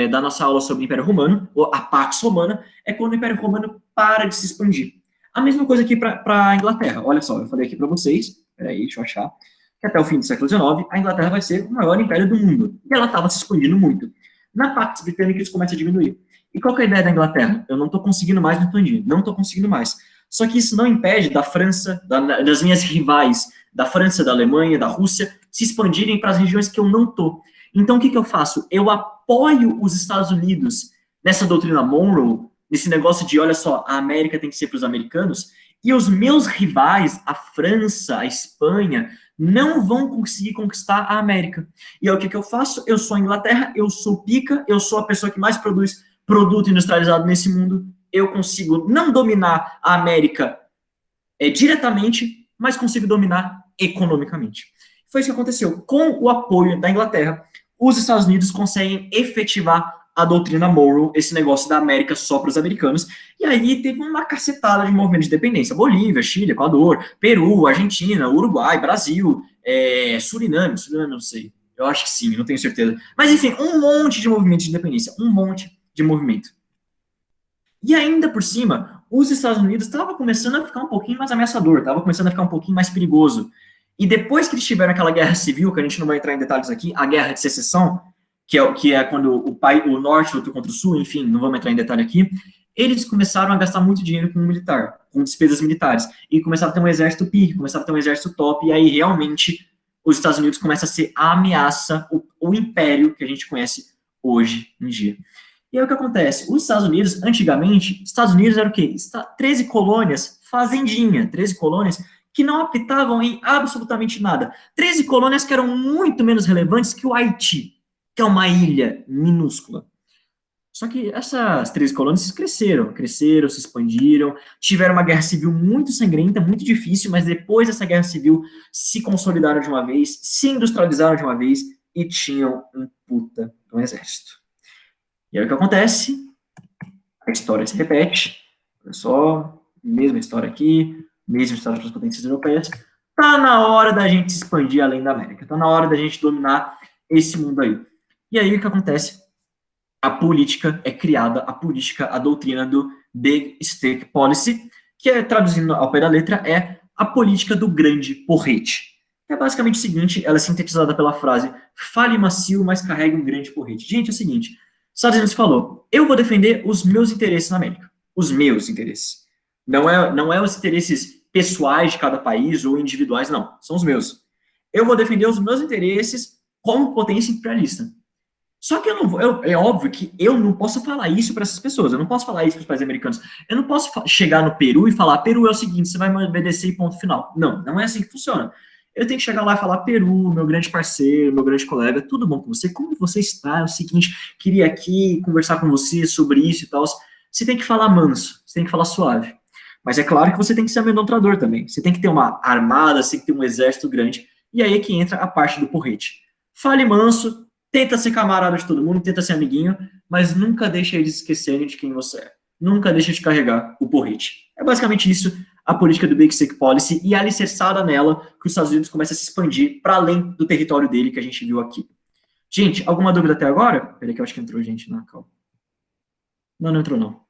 da nossa aula sobre o Império Romano, ou a Pax Romana, é quando o Império Romano para de se expandir. A mesma coisa aqui para a Inglaterra. Olha só, eu falei aqui para vocês, peraí, deixa eu achar, que até o fim do século XIX, a Inglaterra vai ser o maior império do mundo. E ela estava se expandindo muito. Na Pax Britânica, isso começa a diminuir. E qual que é a ideia da Inglaterra? Eu não estou conseguindo mais me expandir, não estou conseguindo mais. Só que isso não impede da França, das minhas rivais, da França, da Alemanha, da Rússia, se expandirem para as regiões que eu não estou. Então, o que eu faço? Eu apoio os Estados Unidos nessa doutrina Monroe, nesse negócio de, olha só, a América tem que ser para os americanos, e os meus rivais, a França, a Espanha, não vão conseguir conquistar a América. E aí, o que eu faço? Eu sou a Inglaterra, eu sou pica, eu sou a pessoa que mais produz produto industrializado nesse mundo, eu consigo não dominar a América diretamente, mas consigo dominar economicamente. Foi isso que aconteceu. Com o apoio da Inglaterra, os Estados Unidos conseguem efetivar a doutrina Monroe, esse negócio da América só para os americanos, e aí teve uma cacetada de movimentos de independência. Bolívia, Chile, Equador, Peru, Argentina, Uruguai, Brasil, Suriname, não sei. Eu acho que sim, não tenho certeza. Mas enfim, um monte de movimentos de independência, um monte de movimento. E ainda por cima, os Estados Unidos estavam começando a ficar um pouquinho mais ameaçador, estava começando a ficar um pouquinho mais perigoso. E depois que eles tiveram aquela guerra civil, que a gente não vai entrar em detalhes aqui, a guerra de secessão, que é quando o norte luta contra o sul, enfim, não vamos entrar em detalhe aqui, eles começaram a gastar muito dinheiro com militar, com despesas militares, e começaram a ter um exército pique, começaram a ter um exército top, e aí realmente os Estados Unidos começam a ser a ameaça, o império que a gente conhece hoje em dia. E aí o que acontece? Os Estados Unidos, antigamente, Estados Unidos era o quê? 13 colônias, fazendinha, 13 colônias que não apitavam em absolutamente nada. 13 colônias que eram muito menos relevantes que o Haiti, que é uma ilha minúscula. Só que essas 13 colônias cresceram, se expandiram, tiveram uma guerra civil muito sangrenta, muito difícil, mas depois dessa guerra civil se consolidaram de uma vez, se industrializaram de uma vez e tinham um puta de um exército. E aí o que acontece? A história se repete, olha só, mesma história aqui, mesma história para as potências europeias. Tá na hora da gente se expandir além da América, tá na hora da gente dominar esse mundo aí. E aí o que acontece? A política é criada, a política, a doutrina do Big Stick Policy, que é, traduzindo ao pé da letra, é a política do grande porrete. É basicamente o seguinte, ela é sintetizada pela frase, fale macio, mas carregue um grande porrete. Gente, é o seguinte, Estados Unidos falou, eu vou defender os meus interesses na América. Os meus interesses. Não é os interesses pessoais de cada país ou individuais, não. São os meus. Eu vou defender os meus interesses como potência imperialista. Só que eu não vou, é óbvio que eu não posso falar isso para essas pessoas, eu não posso falar isso para os países americanos. Eu não posso chegar no Peru e falar, Peru é o seguinte, você vai me obedecer e ponto final. Não, não é assim que funciona. Eu tenho que chegar lá e falar, Peru, meu grande parceiro, meu grande colega, tudo bom com você? Como você está? É o seguinte, queria aqui conversar com você sobre isso e tal. Você tem que falar manso, você tem que falar suave. Mas é claro que você tem que ser amedrontador também. Você tem que ter uma armada, você tem que ter um exército grande. E aí é que entra a parte do porrete. Fale manso, tenta ser camarada de todo mundo, tenta ser amiguinho, mas nunca deixa eles esquecerem de quem você é. Nunca deixa de carregar o porrete. É basicamente isso a política do Big Stick Policy e alicerçada nela que os Estados Unidos começam a se expandir para além do território dele que a gente viu aqui. Gente, alguma dúvida até agora? Peraí que eu acho que entrou gente na calma. Não, não entrou não.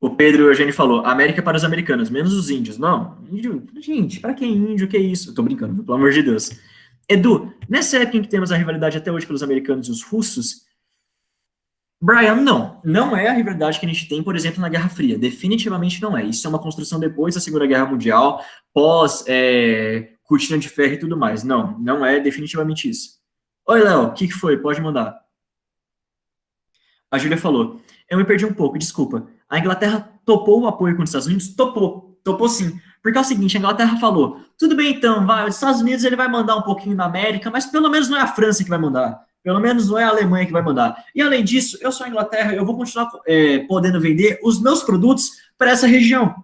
O Pedro Eugênio falou, América para os americanos, menos os índios. Não, índio, gente, para quem índio, que é isso? Eu tô brincando, pelo amor de Deus. Edu, nessa época em que temos a rivalidade até hoje pelos americanos e os russos, Brian, não. Não é a rivalidade que a gente tem, por exemplo, na Guerra Fria. Definitivamente não é. Isso é uma construção depois da Segunda Guerra Mundial, pós cortina de ferro e tudo mais. Não, não é definitivamente isso. Oi, Léo, o que foi? Pode mandar. A Júlia falou, eu me perdi um pouco, desculpa. A Inglaterra topou o apoio com os Estados Unidos? Topou sim. Porque é o seguinte, a Inglaterra falou, tudo bem então, vai, os Estados Unidos ele vai mandar um pouquinho na América, mas pelo menos não é a França que vai mandar. Pelo menos não é a Alemanha que vai mandar. E além disso, eu sou a Inglaterra, eu vou continuar podendo vender os meus produtos para essa região.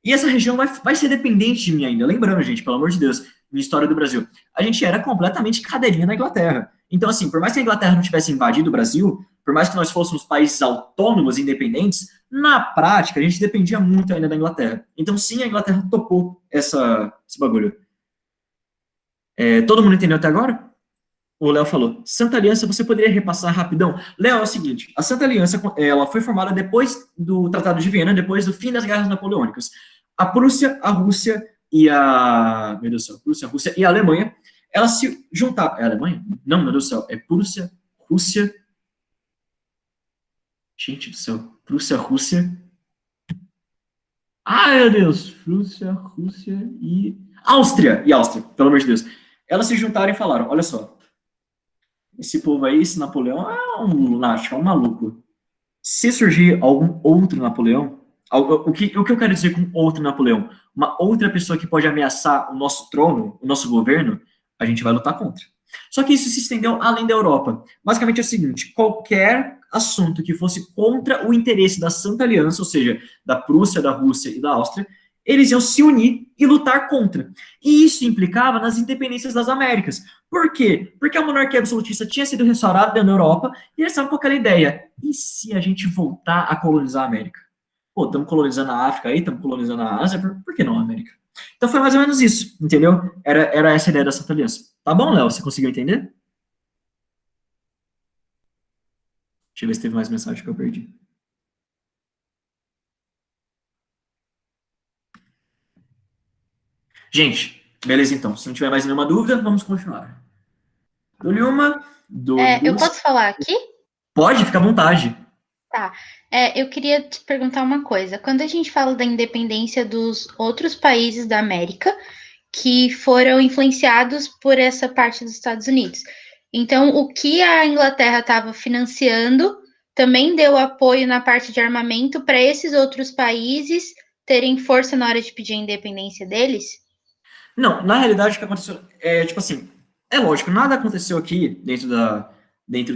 E essa região vai ser dependente de mim ainda. Lembrando, gente, pelo amor de Deus, na história do Brasil, a gente era completamente cadeirinha na Inglaterra. Então, assim, por mais que a Inglaterra não tivesse invadido o Brasil, por mais que nós fôssemos países autônomos, independentes, na prática, a gente dependia muito ainda da Inglaterra. Então, sim, a Inglaterra topou esse bagulho. Todo mundo entendeu até agora? O Léo falou, Santa Aliança, você poderia repassar rapidão? Léo, é o seguinte, a Santa Aliança, ela foi formada depois do Tratado de Viena, depois do fim das Guerras Napoleônicas. A Prússia, a Rússia e a... Meu Deus do céu, Prússia, a Rússia e a Alemanha, elas se juntaram... É a Alemanha? Não, meu Deus do céu, é Prússia, Rússia... Gente do céu, Prússia, Rússia... Ai, meu Deus, Prússia, Rússia e... Áustria, pelo amor de Deus. Elas se juntaram e falaram, olha só, esse povo aí, esse Napoleão, é um lunático, é um maluco. Se surgir algum outro Napoleão, o que eu quero dizer com outro Napoleão? Uma outra pessoa que pode ameaçar o nosso trono, o nosso governo, a gente vai lutar contra. Só que isso se estendeu além da Europa. Basicamente é o seguinte, qualquer assunto que fosse contra o interesse da Santa Aliança, ou seja, da Prússia, da Rússia e da Áustria, eles iam se unir e lutar contra. E isso implicava nas independências das Américas. Por quê? Porque a monarquia absolutista tinha sido restaurada na Europa e eles estavam com aquela ideia, e se a gente voltar a colonizar a América? Pô, estamos colonizando a África aí, estamos colonizando a Ásia, por que não a América? Então foi mais ou menos isso, entendeu? Era essa a ideia da Santa Aliança. Tá bom, Léo? Você conseguiu entender? Deixa eu ver se teve mais mensagem que eu perdi. Gente, beleza então. Se não tiver mais nenhuma dúvida, vamos continuar. Dou-lhe uma, eu posso falar aqui? Pode, fica à vontade. Tá. Eu queria te perguntar uma coisa. Quando a gente fala da independência dos outros países da América que foram influenciados por essa parte dos Estados Unidos, então o que a Inglaterra estava financiando também deu apoio na parte de armamento para esses outros países terem força na hora de pedir a independência deles? Não, na realidade o que aconteceu é, tipo assim, é lógico, nada aconteceu aqui dentro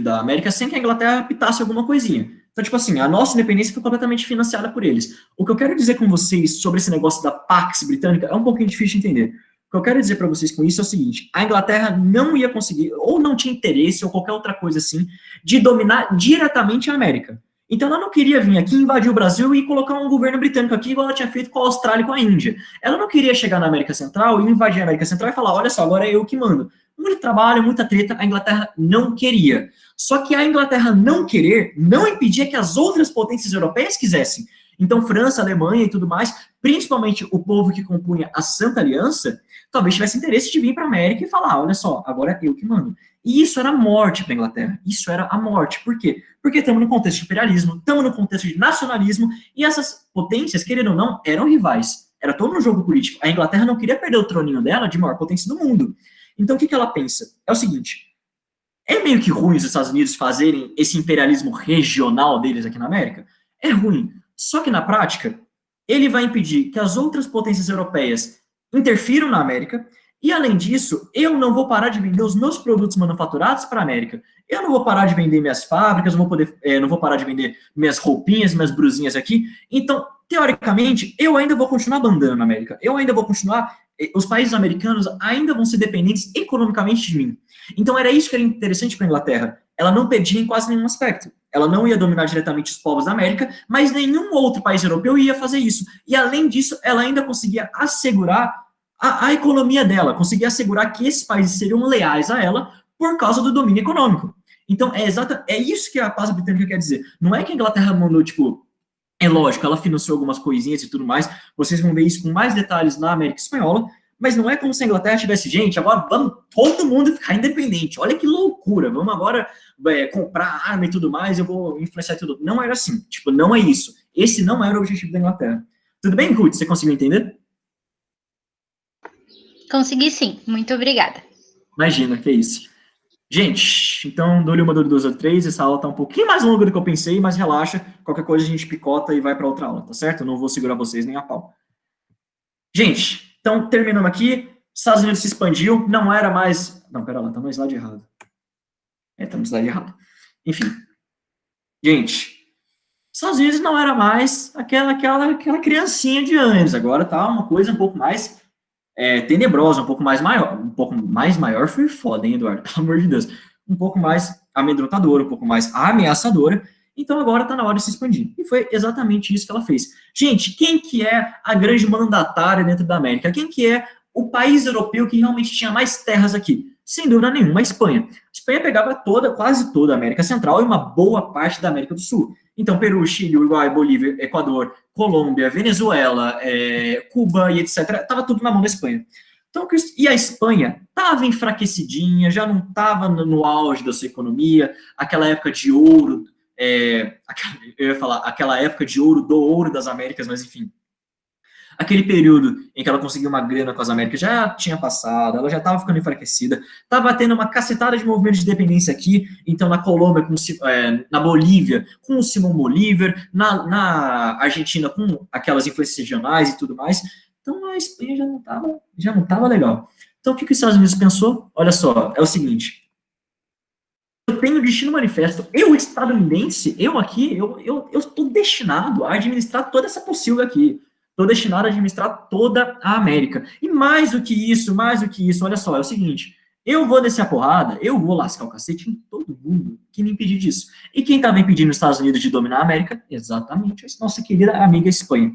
da América sem que a Inglaterra pitasse alguma coisinha. Então, tipo assim, a nossa independência foi completamente financiada por eles. O que eu quero dizer com vocês sobre esse negócio da Pax Britânica é um pouquinho difícil de entender. O que eu quero dizer para vocês com isso é o seguinte: a Inglaterra não ia conseguir, ou não tinha interesse, ou qualquer outra coisa assim, de dominar diretamente a América. Então ela não queria vir aqui, invadir o Brasil e colocar um governo britânico aqui, igual ela tinha feito com a Austrália e com a Índia. Ela não queria chegar na América Central e invadir a América Central e falar: olha só, agora é eu que mando. Muito trabalho, muita treta, a Inglaterra não queria. Só que a Inglaterra não querer não impedia que as outras potências europeias quisessem. Então, França, Alemanha e tudo mais, principalmente o povo que compunha a Santa Aliança, talvez tivesse interesse de vir para a América e falar: olha só, agora é eu que mando. E isso era morte para a Inglaterra. Isso era a morte. Por quê? Porque estamos no contexto de imperialismo, estamos no contexto de nacionalismo, e essas potências, querendo ou não, eram rivais. Era todo um jogo político. A Inglaterra não queria perder o troninho dela de maior potência do mundo. Então, o que ela pensa? É o seguinte: é meio que ruim os Estados Unidos fazerem esse imperialismo regional deles aqui na América? É ruim. Só que, na prática, ele vai impedir que as outras potências europeias interfiram na América, e, além disso, eu não vou parar de vender os meus produtos manufaturados para a América. Eu não vou parar de vender minhas fábricas, não vou parar de vender minhas roupinhas, minhas brusinhas aqui. Então, teoricamente, eu ainda vou continuar mandando na América. Eu ainda vou continuar. Os países americanos ainda vão ser dependentes economicamente de mim. Então, era isso que era interessante para a Inglaterra. Ela não perdia em quase nenhum aspecto. Ela não ia dominar diretamente os povos da América, mas nenhum outro país europeu ia fazer isso. E, além disso, ela ainda conseguia assegurar a economia dela, conseguia assegurar que esses países seriam leais a ela por causa do domínio econômico. Então, é isso que a paz britânica quer dizer. Não é que a Inglaterra mandou, tipo, é lógico, ela financiou algumas coisinhas e tudo mais, vocês vão ver isso com mais detalhes na América Espanhola, mas não é como se a Inglaterra tivesse, gente, agora vamos todo mundo ficar independente, olha que loucura, vamos agora comprar arma e tudo mais, eu vou influenciar tudo. Não era assim, tipo, não é isso. Esse não era o objetivo da Inglaterra. Tudo bem, Ruth? Você conseguiu entender? Consegui sim, muito obrigada. Imagina, que é isso. Gente, então dou-lhe uma, dou-lhe duas ou três. Essa aula tá um pouquinho mais longa do que eu pensei, mas relaxa. Qualquer coisa a gente picota e vai para outra aula, tá certo? Eu não vou segurar vocês nem a pau. Gente, então terminamos aqui. Estados Unidos se expandiu, não era mais. Não, pera lá, estamos no slide errado. Estamos no slide errado. Enfim. Gente, Estados Unidos não era mais aquela criancinha de antes. Agora tá uma coisa um pouco mais tenebrosa, um pouco mais maior. Um pouco mais maior foi foda, hein, Eduardo? Pelo amor de Deus. Um pouco mais amedrontadora, um pouco mais ameaçadora. Então agora está na hora de se expandir. E foi exatamente isso que ela fez. Gente, quem que é a grande mandatária dentro da América? Quem que é o país europeu que realmente tinha mais terras aqui? Sem dúvida nenhuma, a Espanha. A Espanha pegava quase toda a América Central e uma boa parte da América do Sul. Então, Peru, Chile, Uruguai, Bolívia, Equador, Colômbia, Venezuela, Cuba e etc. Estava tudo na mão da Espanha. Então, e a Espanha estava enfraquecidinha, já não estava no auge da sua economia, aquela época de ouro, eu ia falar, aquela época de ouro do ouro das Américas, mas enfim. Aquele período em que ela conseguiu uma grana com as Américas já tinha passado, ela já estava ficando enfraquecida, estava tendo uma cacetada de movimentos de dependência aqui, então na Colômbia, na Bolívia, com o Simão Bolívar, na Argentina, com aquelas influências regionais e tudo mais. Então a Espanha já não tava legal. Então o que os Estados Unidos pensou? Olha só, é o seguinte: eu tenho destino manifesto, eu estadunidense, eu aqui, eu estou destinado a administrar toda essa possível aqui. Estou destinado a administrar toda a América. E mais do que isso, olha só, é o seguinte: eu vou descer a porrada, eu vou lascar o cacete em todo mundo que me impedir disso. E quem estava impedindo os Estados Unidos de dominar a América? Exatamente a nossa querida amiga Espanha.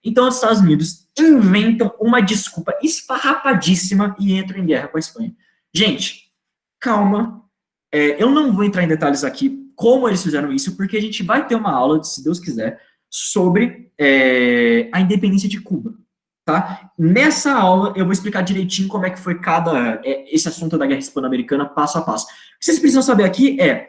Então, os Estados Unidos inventam uma desculpa esfarrapadíssima e entram em guerra com a Espanha. Gente, calma. Eu não vou entrar em detalhes aqui como eles fizeram isso, porque a gente vai ter uma aula, se Deus quiser, sobre a independência de Cuba, tá? Nessa aula eu vou explicar direitinho como é que foi esse assunto da guerra hispano-americana passo a passo. O que vocês precisam saber aqui é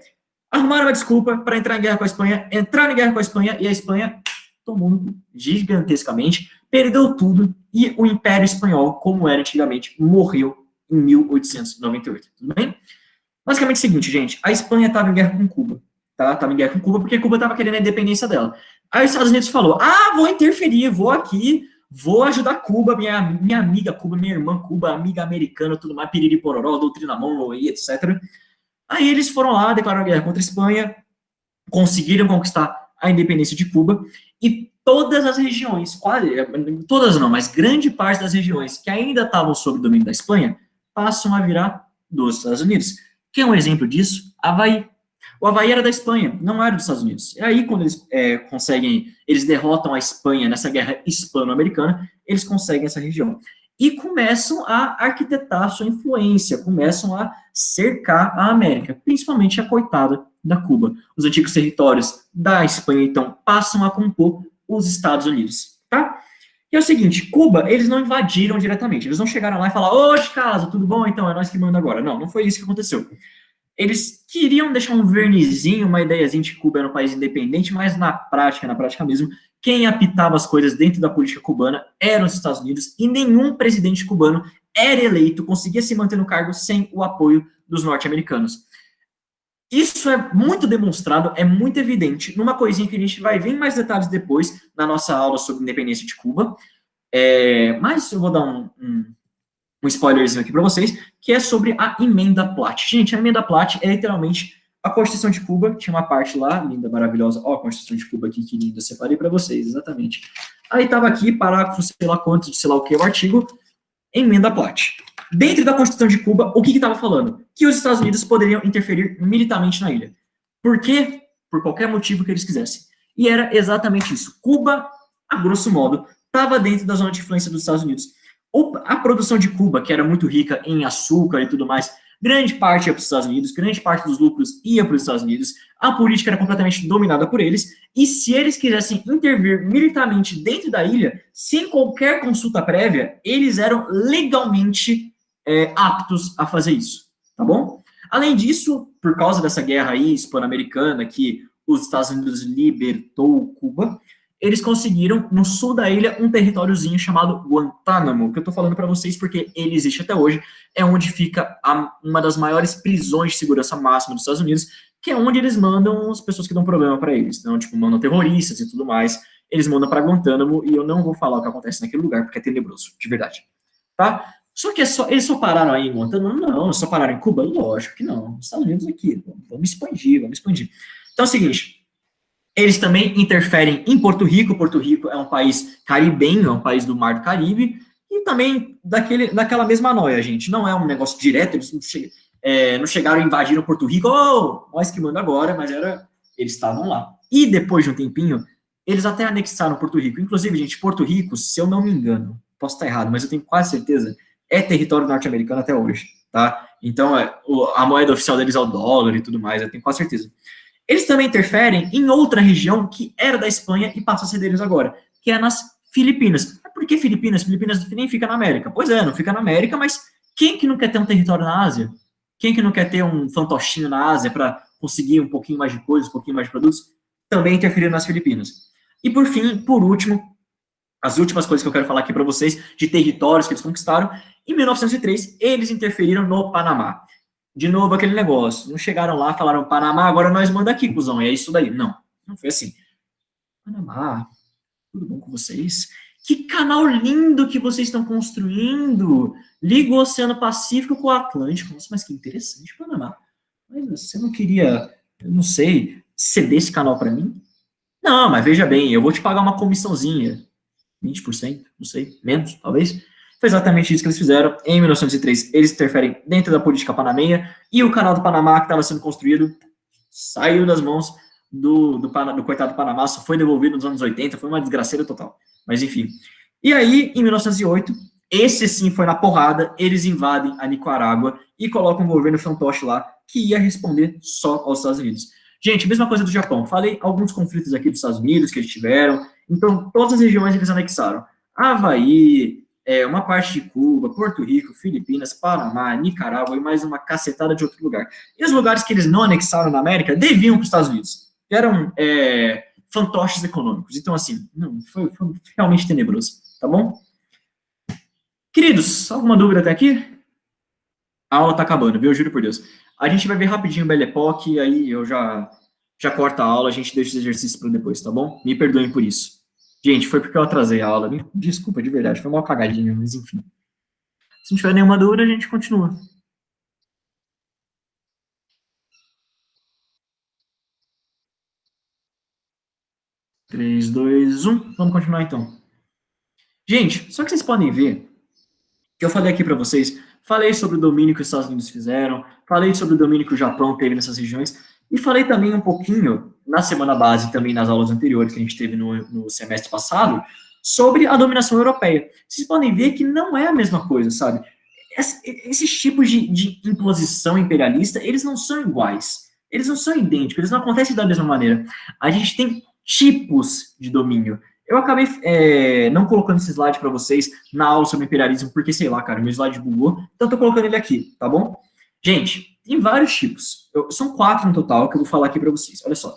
Arrumaram uma desculpa para entrar em guerra com a Espanha, entraram em guerra com a Espanha, e a Espanha tomou gigantescamente, perdeu tudo, e o Império Espanhol, como era antigamente, morreu em 1898, tudo bem? Basicamente é o seguinte, gente, a Espanha estava em guerra com Cuba, tá? Estava em guerra com Cuba porque Cuba estava querendo a independência dela. Aí os Estados Unidos falou, vou interferir, vou aqui, vou ajudar Cuba, minha amiga Cuba, minha irmã Cuba, amiga americana, tudo mais, piriri pororó, doutrina Monroe, etc. Aí eles foram lá, declararam guerra contra a Espanha, conseguiram conquistar a independência de Cuba, e todas as regiões, quase, todas não, mas grande parte das regiões que ainda estavam sob o domínio da Espanha, passam a virar dos Estados Unidos. Quer um exemplo disso? Havaí. O Havaí era da Espanha, não era dos Estados Unidos. E aí, quando eles eles derrotam a Espanha nessa guerra hispano-americana, eles conseguem essa região. E começam a arquitetar sua influência, começam a cercar a América, principalmente a coitada da Cuba. Os antigos territórios da Espanha, então, passam a compor os Estados Unidos, tá? E é o seguinte, Cuba, eles não invadiram diretamente, eles não chegaram lá e falaram, ô, de casa, tudo bom? Então, é nós que manda agora. Não, não foi isso que aconteceu. Eles queriam deixar um vernizinho, uma ideiazinha de que Cuba era um país independente, mas na prática mesmo, quem apitava as coisas dentro da política cubana eram os Estados Unidos, e nenhum presidente cubano era eleito, conseguia se manter no cargo sem o apoio dos norte-americanos. Isso é muito demonstrado, é muito evidente, numa coisinha que a gente vai ver em mais detalhes depois, na nossa aula sobre independência de Cuba, mas eu vou dar um spoilerzinho aqui para vocês, que é sobre a Emenda Platt. Gente, a Emenda Platt é literalmente a Constituição de Cuba, tinha uma parte lá, linda, maravilhosa, ó, a Constituição de Cuba aqui, que linda, separei para vocês, exatamente. Aí tava aqui, parágrafo, sei lá quanto, de sei lá o que, o artigo, Emenda Platt. Dentro da Constituição de Cuba, o que estava falando? Que os Estados Unidos poderiam interferir militarmente na ilha. Por quê? Por qualquer motivo que eles quisessem. E era exatamente isso. Cuba, a grosso modo, estava dentro da zona de influência dos Estados Unidos. A produção de Cuba, que era muito rica em açúcar e tudo mais, grande parte ia para os Estados Unidos, grande parte dos lucros ia para os Estados Unidos, a política era completamente dominada por eles, e se eles quisessem intervir militarmente dentro da ilha, sem qualquer consulta prévia, eles eram legalmente aptos a fazer isso, tá bom? Além disso, por causa dessa guerra aí hispano-americana que os Estados Unidos libertou Cuba, eles conseguiram, no sul da ilha, um territóriozinho chamado Guantánamo, que eu tô falando para vocês porque ele existe até hoje, é onde fica uma das maiores prisões de segurança máxima dos Estados Unidos, que é onde eles mandam as pessoas que dão problema para eles, então, tipo, mandam terroristas e tudo mais, eles mandam para Guantánamo, e eu não vou falar o que acontece naquele lugar, porque é tenebroso, de verdade, tá? Só que eles só pararam aí em Guantánamo? Não, só pararam em Cuba? Lógico que não, os Estados Unidos aqui, vamos expandir. Então é o seguinte, eles também interferem em Porto Rico. Porto Rico é um país caribenho, é um país do Mar do Caribe, e também daquela mesma noia, gente. Não é um negócio direto, eles não chegaram e invadiram Porto Rico, nós que manda agora, mas eles estavam lá. E depois de um tempinho, eles até anexaram Porto Rico. Inclusive, gente, Porto Rico, se eu não me engano, posso estar errado, mas eu tenho quase certeza, é território norte-americano até hoje, tá? Então, a moeda oficial deles é o dólar e tudo mais, eu tenho quase certeza. Eles também interferem em outra região que era da Espanha e passa a ser deles agora, que é nas Filipinas. Por que Filipinas? Filipinas nem fica na América. Pois é, não fica na América, mas quem que não quer ter um território na Ásia? Quem que não quer ter um fantochinho na Ásia para conseguir um pouquinho mais de coisas, um pouquinho mais de produtos? Também interferiram nas Filipinas. E por fim, por último, as últimas coisas que eu quero falar aqui para vocês, de territórios que eles conquistaram, em 1903, eles interferiram no Panamá. De novo, aquele negócio. Não chegaram lá, falaram, Panamá, agora nós manda aqui, cuzão. E é isso daí. Não, não foi assim. Panamá, tudo bom com vocês? Que canal lindo que vocês estão construindo. Liga o Oceano Pacífico com o Atlântico. Nossa, mas que interessante, Panamá. Mas você não queria, eu não sei, ceder esse canal para mim? Não, mas veja bem, eu vou te pagar uma comissãozinha. 20%, não sei, menos, talvez. Foi exatamente isso que eles fizeram. Em 1903, eles interferem dentro da política panamenha, e o canal do Panamá, que estava sendo construído, saiu das mãos do coitado do Panamá, só foi devolvido nos anos 80, foi uma desgraceira total. Mas, enfim. E aí, em 1908, esse sim foi na porrada, eles invadem a Nicarágua e colocam um governo fantoche lá, que ia responder só aos Estados Unidos. Gente, mesma coisa do Japão. Falei alguns conflitos aqui dos Estados Unidos que eles tiveram. Então, todas as regiões eles anexaram. Havaí, uma parte de Cuba, Porto Rico, Filipinas, Panamá, Nicarágua e mais uma cacetada de outro lugar. E os lugares que eles não anexaram na América deviam para os Estados Unidos. Eram fantoches econômicos. Então, assim, não, foi realmente tenebroso, tá bom? Queridos, alguma dúvida até aqui? A aula tá acabando, viu? Eu juro por Deus. A gente vai ver rapidinho o Belle Époque, e aí eu já corto a aula, a gente deixa os exercícios para depois, tá bom? Me perdoem por isso. Gente, foi porque eu atrasei a aula. Desculpa, de verdade, foi mal cagadinho, mas enfim. Se não tiver nenhuma dúvida, a gente continua. 3, 2, 1. Vamos continuar então. Gente, só que vocês podem ver que eu falei aqui para vocês, falei sobre o domínio que os Estados Unidos fizeram, falei sobre o domínio que o Japão teve nessas regiões, e falei também um pouquinho, na semana base, também nas aulas anteriores que a gente teve no semestre passado, sobre a dominação europeia. Vocês podem ver que não é a mesma coisa, sabe? Esses tipos de imposição imperialista, eles não são iguais. Eles não são idênticos, eles não acontecem da mesma maneira. A gente tem tipos de domínio. Eu acabei não colocando esse slide para vocês na aula sobre imperialismo, porque, sei lá, cara, meu slide bugou, então eu tô colocando ele aqui, tá bom? Gente, tem vários tipos. São 4 no total que eu vou falar aqui para vocês. Olha só.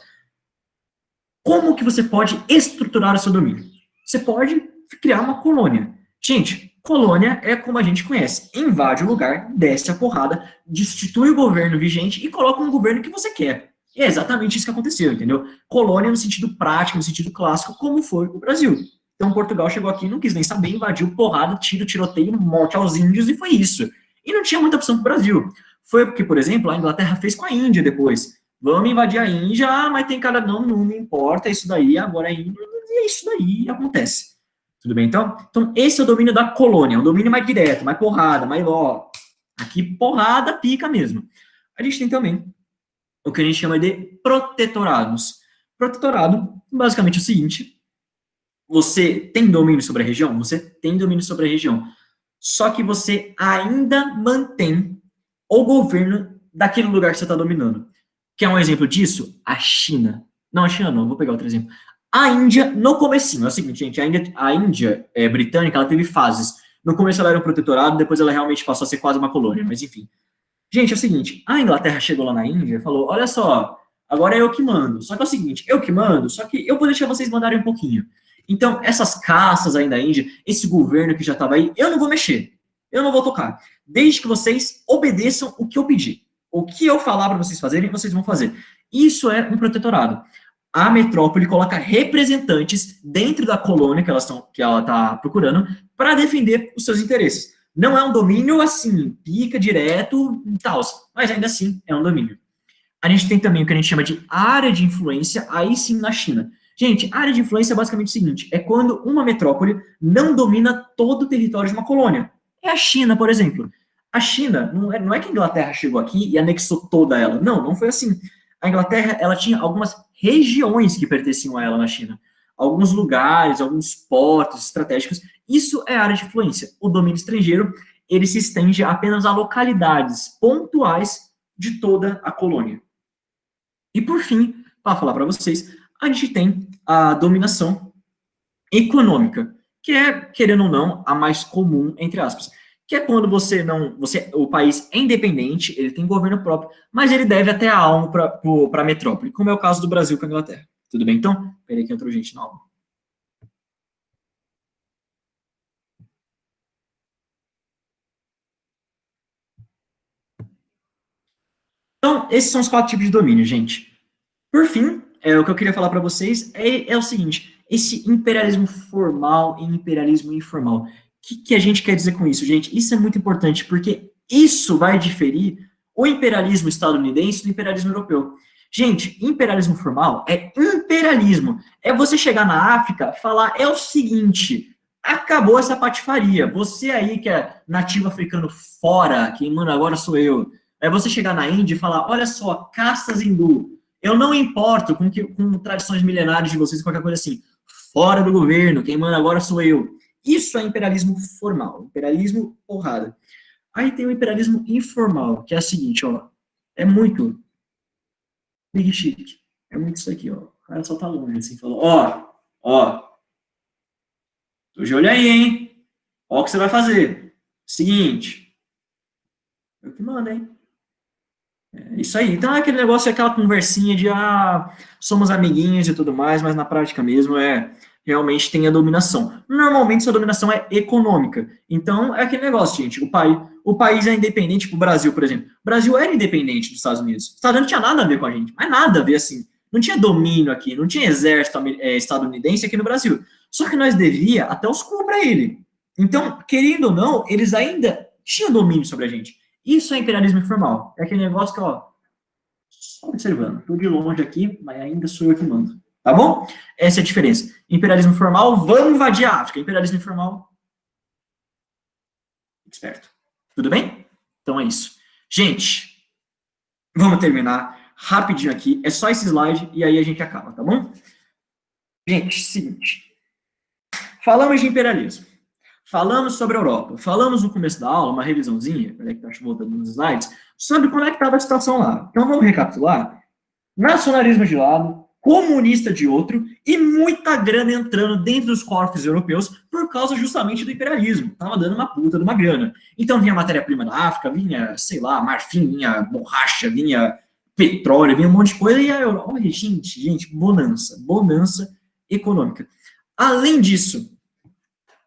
Como que você pode estruturar o seu domínio? Você pode criar uma colônia. Gente, colônia é como a gente conhece. Invade o lugar, desce a porrada, destitui o governo vigente e coloca um governo que você quer. E é exatamente isso que aconteceu, entendeu? Colônia no sentido prático, no sentido clássico, como foi o Brasil. Então Portugal chegou aqui, não quis nem saber, invadiu, porrada, tiro, tiroteio, morte aos índios, e foi isso. E não tinha muita opção para o Brasil. Foi porque, por exemplo, a Inglaterra fez com a Índia depois. Vamos invadir a Índia, mas tem cara, não importa, é isso daí, agora a Índia, e é isso daí, acontece. Tudo bem, então? Então, esse é o domínio da colônia, um domínio mais direto, mais porrada, mais, aqui porrada, pica mesmo. A gente tem também o que a gente chama de protetorados. Protetorado, basicamente, é o seguinte: você tem domínio sobre a região? Você tem domínio sobre a região. Só que você ainda mantém o governo daquele lugar que você está dominando. Quer um exemplo disso? A China. Não, a China não, vou pegar outro exemplo. A Índia, no comecinho, é o seguinte, gente, a Índia britânica, ela teve fases. No começo ela era um protetorado, depois ela realmente passou a ser quase uma colônia, mas enfim. Gente, é o seguinte, a Inglaterra chegou lá na Índia e falou, olha só, agora é eu que mando. Só que é o seguinte, eu que mando, só que eu vou deixar vocês mandarem um pouquinho. Então, essas caças aí da Índia, esse governo que já estava aí, eu não vou mexer. Eu não vou tocar. Desde que vocês obedeçam o que eu pedir. O que eu falar para vocês fazerem, vocês vão fazer. Isso é um protetorado. A metrópole coloca representantes dentro da colônia que ela está procurando para defender os seus interesses. Não é um domínio assim, pica direto e tal, mas ainda assim é um domínio. A gente tem também o que a gente chama de área de influência, aí sim na China. Gente, área de influência é basicamente o seguinte, é quando uma metrópole não domina todo o território de uma colônia. É a China, por exemplo. A China, não é que a Inglaterra chegou aqui e anexou toda ela. Não foi assim. A Inglaterra, ela tinha algumas regiões que pertenciam a ela na China. Alguns lugares, alguns portos estratégicos. Isso é área de influência. O domínio estrangeiro, ele se estende apenas a localidades pontuais de toda a colônia. E por fim, para falar para vocês, a gente tem a dominação econômica, que é, querendo ou não, a mais comum, entre aspas, que é quando o país é independente, ele tem governo próprio, mas ele deve até a alma para a metrópole, como é o caso do Brasil com a Inglaterra. Tudo bem, então? Peraí que entrou gente na aula. Então, esses são os 4 tipos de domínio, gente. Por fim, o que eu queria falar para vocês é o seguinte, esse imperialismo formal e imperialismo informal. O que a gente quer dizer com isso, gente? Isso é muito importante, porque isso vai diferir o imperialismo estadunidense do imperialismo europeu. Gente, imperialismo formal é imperialismo. É você chegar na África, falar, é o seguinte, acabou essa patifaria. Você aí que é nativo africano fora, quem manda agora sou eu. É você chegar na Índia e falar, olha só, castas hindu, eu não importo com tradições milenares de vocês, qualquer coisa assim. Fora do governo, quem manda agora sou eu. Isso é imperialismo formal, imperialismo porrada. Aí tem o imperialismo informal, que é o seguinte, ó. É muito big chic. É muito isso aqui, ó. O cara só tá longe, assim, falou, ó, tô de olho aí, hein? Ó o que você vai fazer. Seguinte. Eu que mando, hein? É isso aí. Então é aquele negócio, é aquela conversinha de somos amiguinhos e tudo mais, mas na prática mesmo realmente tem a dominação. Normalmente essa dominação é econômica. Então é aquele negócio, gente. O país é independente, tipo o Brasil, por exemplo. O Brasil era independente dos Estados Unidos. Os Estados Unidos não tinha nada a ver com a gente, mas nada a ver assim. Não tinha domínio aqui, não tinha exército estadunidense aqui no Brasil. Só que nós devia até os cu para ele. Então, querendo ou não, eles ainda tinham domínio sobre a gente. Isso é imperialismo informal. É aquele negócio que, ó, só observando. Estou de longe aqui, mas ainda sou eu que mando. Tá bom? Essa é a diferença. Imperialismo formal, vamos invadir a África. Imperialismo informal, esperto. Tudo bem? Então é isso. Gente, vamos terminar rapidinho aqui. É só esse slide e aí a gente acaba, tá bom? Gente, seguinte. Falamos de imperialismo. Falamos sobre a Europa. Falamos no começo da aula, uma revisãozinha, peraí que eu acho voltando nos slides, sobre como é que estava a situação lá. Então vamos recapitular. Nacionalismo de lado, comunista de outro, e muita grana entrando dentro dos cofres europeus por causa justamente do imperialismo. Tava dando uma puta de uma grana. Então vinha matéria-prima da África, vinha, sei lá, marfim, vinha borracha, vinha petróleo, vinha um monte de coisa, e a Europa, olha, gente, bonança econômica. Além disso,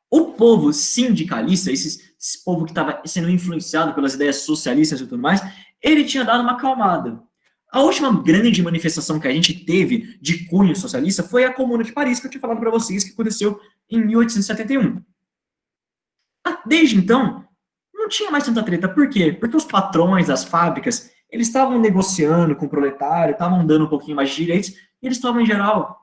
o povo sindicalista, esse povo que estava sendo influenciado pelas ideias socialistas e tudo mais, ele tinha dado uma acalmada. A última grande manifestação que a gente teve de cunho socialista foi a Comuna de Paris, que eu tinha falado para vocês, que aconteceu em 1871. Desde então, não tinha mais tanta treta. Por quê? Porque os patrões das fábricas, eles estavam negociando com o proletário, estavam dando um pouquinho mais de direitos, e eles estavam, em geral,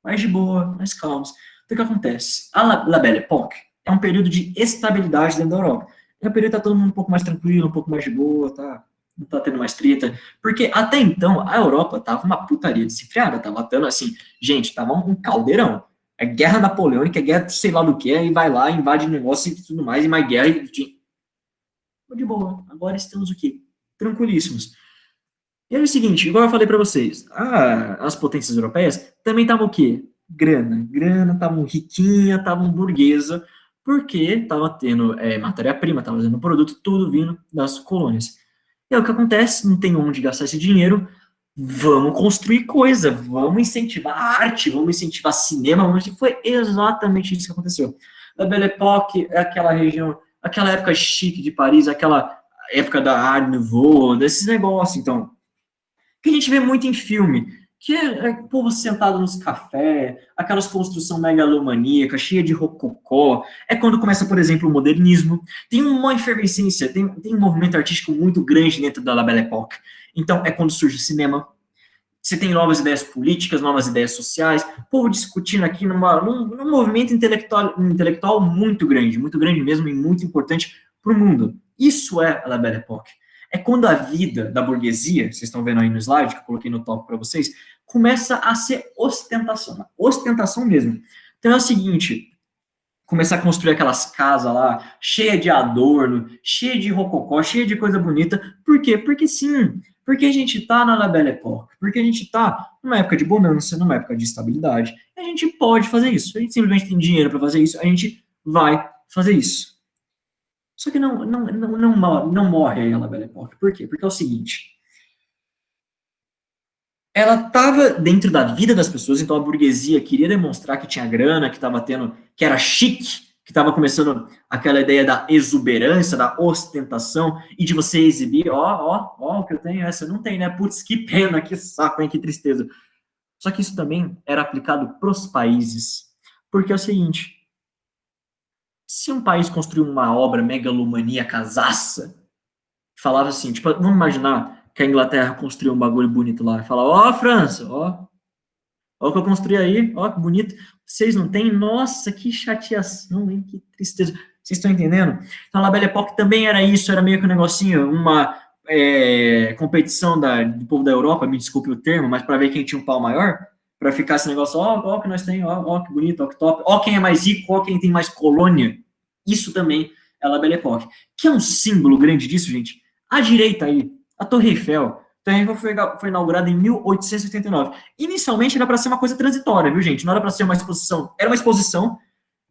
mais de boa, mais calmos. Então, o que acontece? A La Belle Époque é um período de estabilidade dentro da Europa. É um período que tá todo mundo um pouco mais tranquilo, um pouco mais de boa, tá? Não tá tendo mais treta. Porque até então, a Europa tava uma putaria desenfreada, tava tendo assim, gente, tava um caldeirão. É guerra napoleônica, é guerra sei lá do que, e vai lá, invade negócio e tudo mais, e mais guerra. De boa. Agora estamos o quê? Tranquilíssimos. E é o seguinte, igual eu falei para vocês, as potências europeias também estavam o quê? Grana, estavam riquinha, estavam burguesa, porque estava tendo matéria-prima, estava tendo produto, tudo vindo das colônias. E aí o que acontece? Não tem onde gastar esse dinheiro, vamos construir coisa, vamos incentivar a arte, vamos incentivar cinema, foi exatamente isso que aconteceu. A Belle Époque é aquela região, aquela época chique de Paris, aquela época da Art Nouveau, desses negócios, então, que a gente vê muito em filme, que é povo sentado nos cafés, aquelas construção megalomaníaca, cheia de rococó, é quando começa, por exemplo, o modernismo, tem uma efervescência, tem um movimento artístico muito grande dentro da La Belle Époque, então é quando surge o cinema, você tem novas ideias políticas, novas ideias sociais, povo discutindo aqui num movimento intelectual muito grande mesmo e muito importante para o mundo. Isso é a La Belle Époque. É quando a vida da burguesia, vocês estão vendo aí no slide, que eu coloquei no top para vocês, começa a ser ostentação mesmo. Então é o seguinte, começar a construir aquelas casas lá, cheia de adorno, cheia de rococó, cheia de coisa bonita. Por quê? Porque sim, porque a gente tá na La Belle Époque, porque a gente tá numa época de bonança, numa época de estabilidade, e a gente pode fazer isso, a gente simplesmente tem dinheiro para fazer isso, a gente vai fazer isso. Só que não morre aí a La Belle Époque. Por quê? Porque é o seguinte, ela estava dentro da vida das pessoas, então a burguesia queria demonstrar que tinha grana, que estava tendo, que era chique, que estava começando aquela ideia da exuberância, da ostentação, e de você exibir, o que eu tenho, essa não tem, né? Putz, que pena, que saco, hein, que tristeza. Só que isso também era aplicado para os países, porque é o seguinte, se um país construiu uma obra megalomaníacazaça, falava assim, tipo, vamos imaginar que a Inglaterra construiu um bagulho bonito lá, e fala, França, ó o que eu construí aí, ó, que bonito, vocês não têm? Nossa, que chateação, hein, que tristeza. Vocês estão entendendo? Então, a La Belle Époque também era isso, era meio que um negocinho, uma competição do povo da Europa, me desculpe o termo, mas para ver quem tinha um pau maior, para ficar esse negócio, ó que nós temos, ó que bonito, ó que top, ó quem é mais rico, ó quem tem mais colônia. Isso também é a La Belle Époque. Que é um símbolo grande disso, gente? À direita aí, a Torre Eiffel. A Torre Eiffel foi inaugurada em 1889. Inicialmente era para ser uma coisa transitória, viu, gente? Não era para ser uma exposição. Era uma exposição,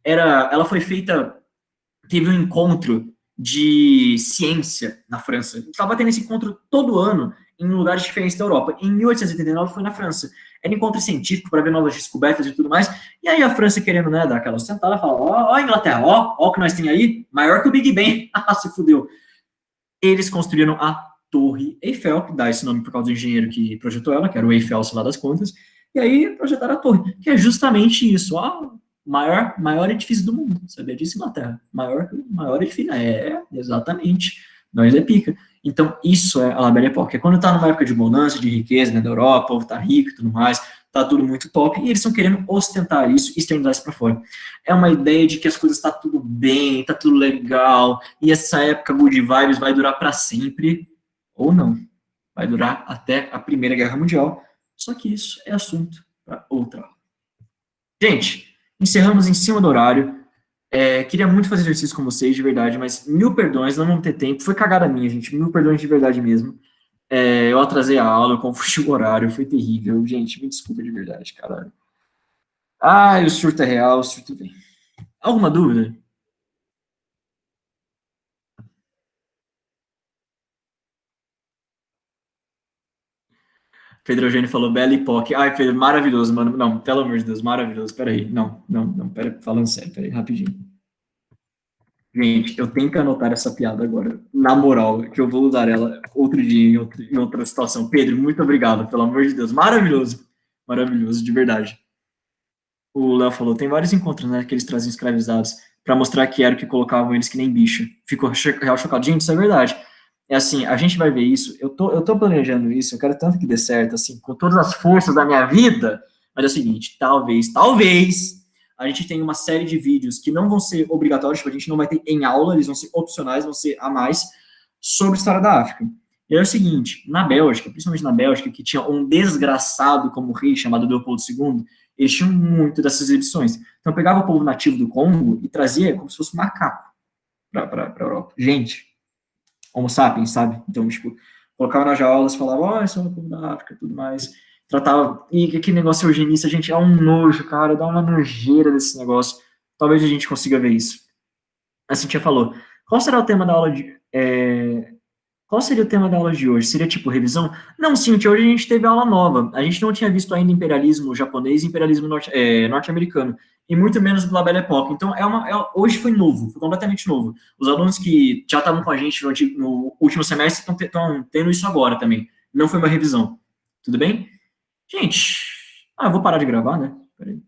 ela foi feita teve um encontro de ciência na França. Estava tendo esse encontro todo ano em lugares diferentes da Europa. Em 1889 foi na França. Era um encontro científico para ver novas descobertas e tudo mais. E aí a França querendo, né, dar aquela ostentada, fala, ó, Inglaterra, ó o que nós tem aí, maior que o Big Ben. Se fudeu. Eles construíram a Torre Eiffel, que dá esse nome por causa do engenheiro que projetou ela, que era o Eiffel, sei lá das contas. E aí projetaram a torre, que é justamente isso, ó, maior edifício do mundo, sabia disso, Inglaterra? Maior edifício, exatamente, nós é pica. Então, isso é a La Belle Époque, é quando tá numa época de bonança, de riqueza, né, da Europa, o povo tá rico e tudo mais, tá tudo muito top, e eles estão querendo ostentar isso e externalizar isso para fora. É uma ideia de que as coisas tá tudo bem, tá tudo legal, e essa época good vibes vai durar para sempre, ou não. Vai durar até a Primeira Guerra Mundial, só que isso é assunto para outra aula. Gente, encerramos em cima do horário. Queria muito fazer exercício com vocês, de verdade, mas mil perdões, não vamos ter tempo. Foi cagada minha, gente. Mil perdões de verdade mesmo. Eu atrasei a aula, eu confundi o horário, foi terrível. Gente, me desculpa de verdade, caralho. O surto é real, o surto vem. Alguma dúvida? Pedro Eugênio falou Belle Époque. Ai, Pedro, maravilhoso, mano. Não, pelo amor de Deus, maravilhoso. Peraí, não, pera, falando sério, peraí, rapidinho. Gente, eu tenho que anotar essa piada agora, na moral, que eu vou usar ela outro dia, em outra situação. Pedro, muito obrigado, pelo amor de Deus. Maravilhoso, maravilhoso, de verdade. O Léo falou, tem vários encontros, né, que eles trazem escravizados, para mostrar que era o que colocavam eles que nem bicho. Ficou real chocado. Gente, isso é verdade. É assim, a gente vai ver isso, eu tô planejando isso, eu quero tanto que dê certo, assim, com todas as forças da minha vida, mas é o seguinte, talvez, a gente tenha uma série de vídeos que não vão ser obrigatórios, tipo, a gente não vai ter em aula, eles vão ser opcionais, vão ser a mais, sobre a história da África. E é o seguinte, na Bélgica, principalmente na Bélgica, que tinha um desgraçado como rei, chamado Leopoldo II, eles tinham muito dessas exibições. Então, pegava o povo nativo do Congo e trazia como se fosse um macaco para a Europa. Gente, Homo sapiens, sabe? Então, tipo, colocava nas aulas, falava, ó, esse é o povo da África e tudo mais. Tratava, e aquele negócio eugenista, gente, é um nojo, cara, dá uma nojeira desse negócio. Talvez a gente consiga ver isso. A Cintia falou, qual será o tema da aula de... Qual seria o tema da aula de hoje? Seria tipo revisão? Não, Cintia, hoje a gente teve aula nova. A gente não tinha visto ainda imperialismo japonês e imperialismo norte-americano. E muito menos do La Belle Époque. Então, hoje foi novo, foi completamente novo. Os alunos que já estavam com a gente no último semestre estão tendo isso agora também. Não foi uma revisão. Tudo bem? Gente, eu vou parar de gravar, né? Peraí.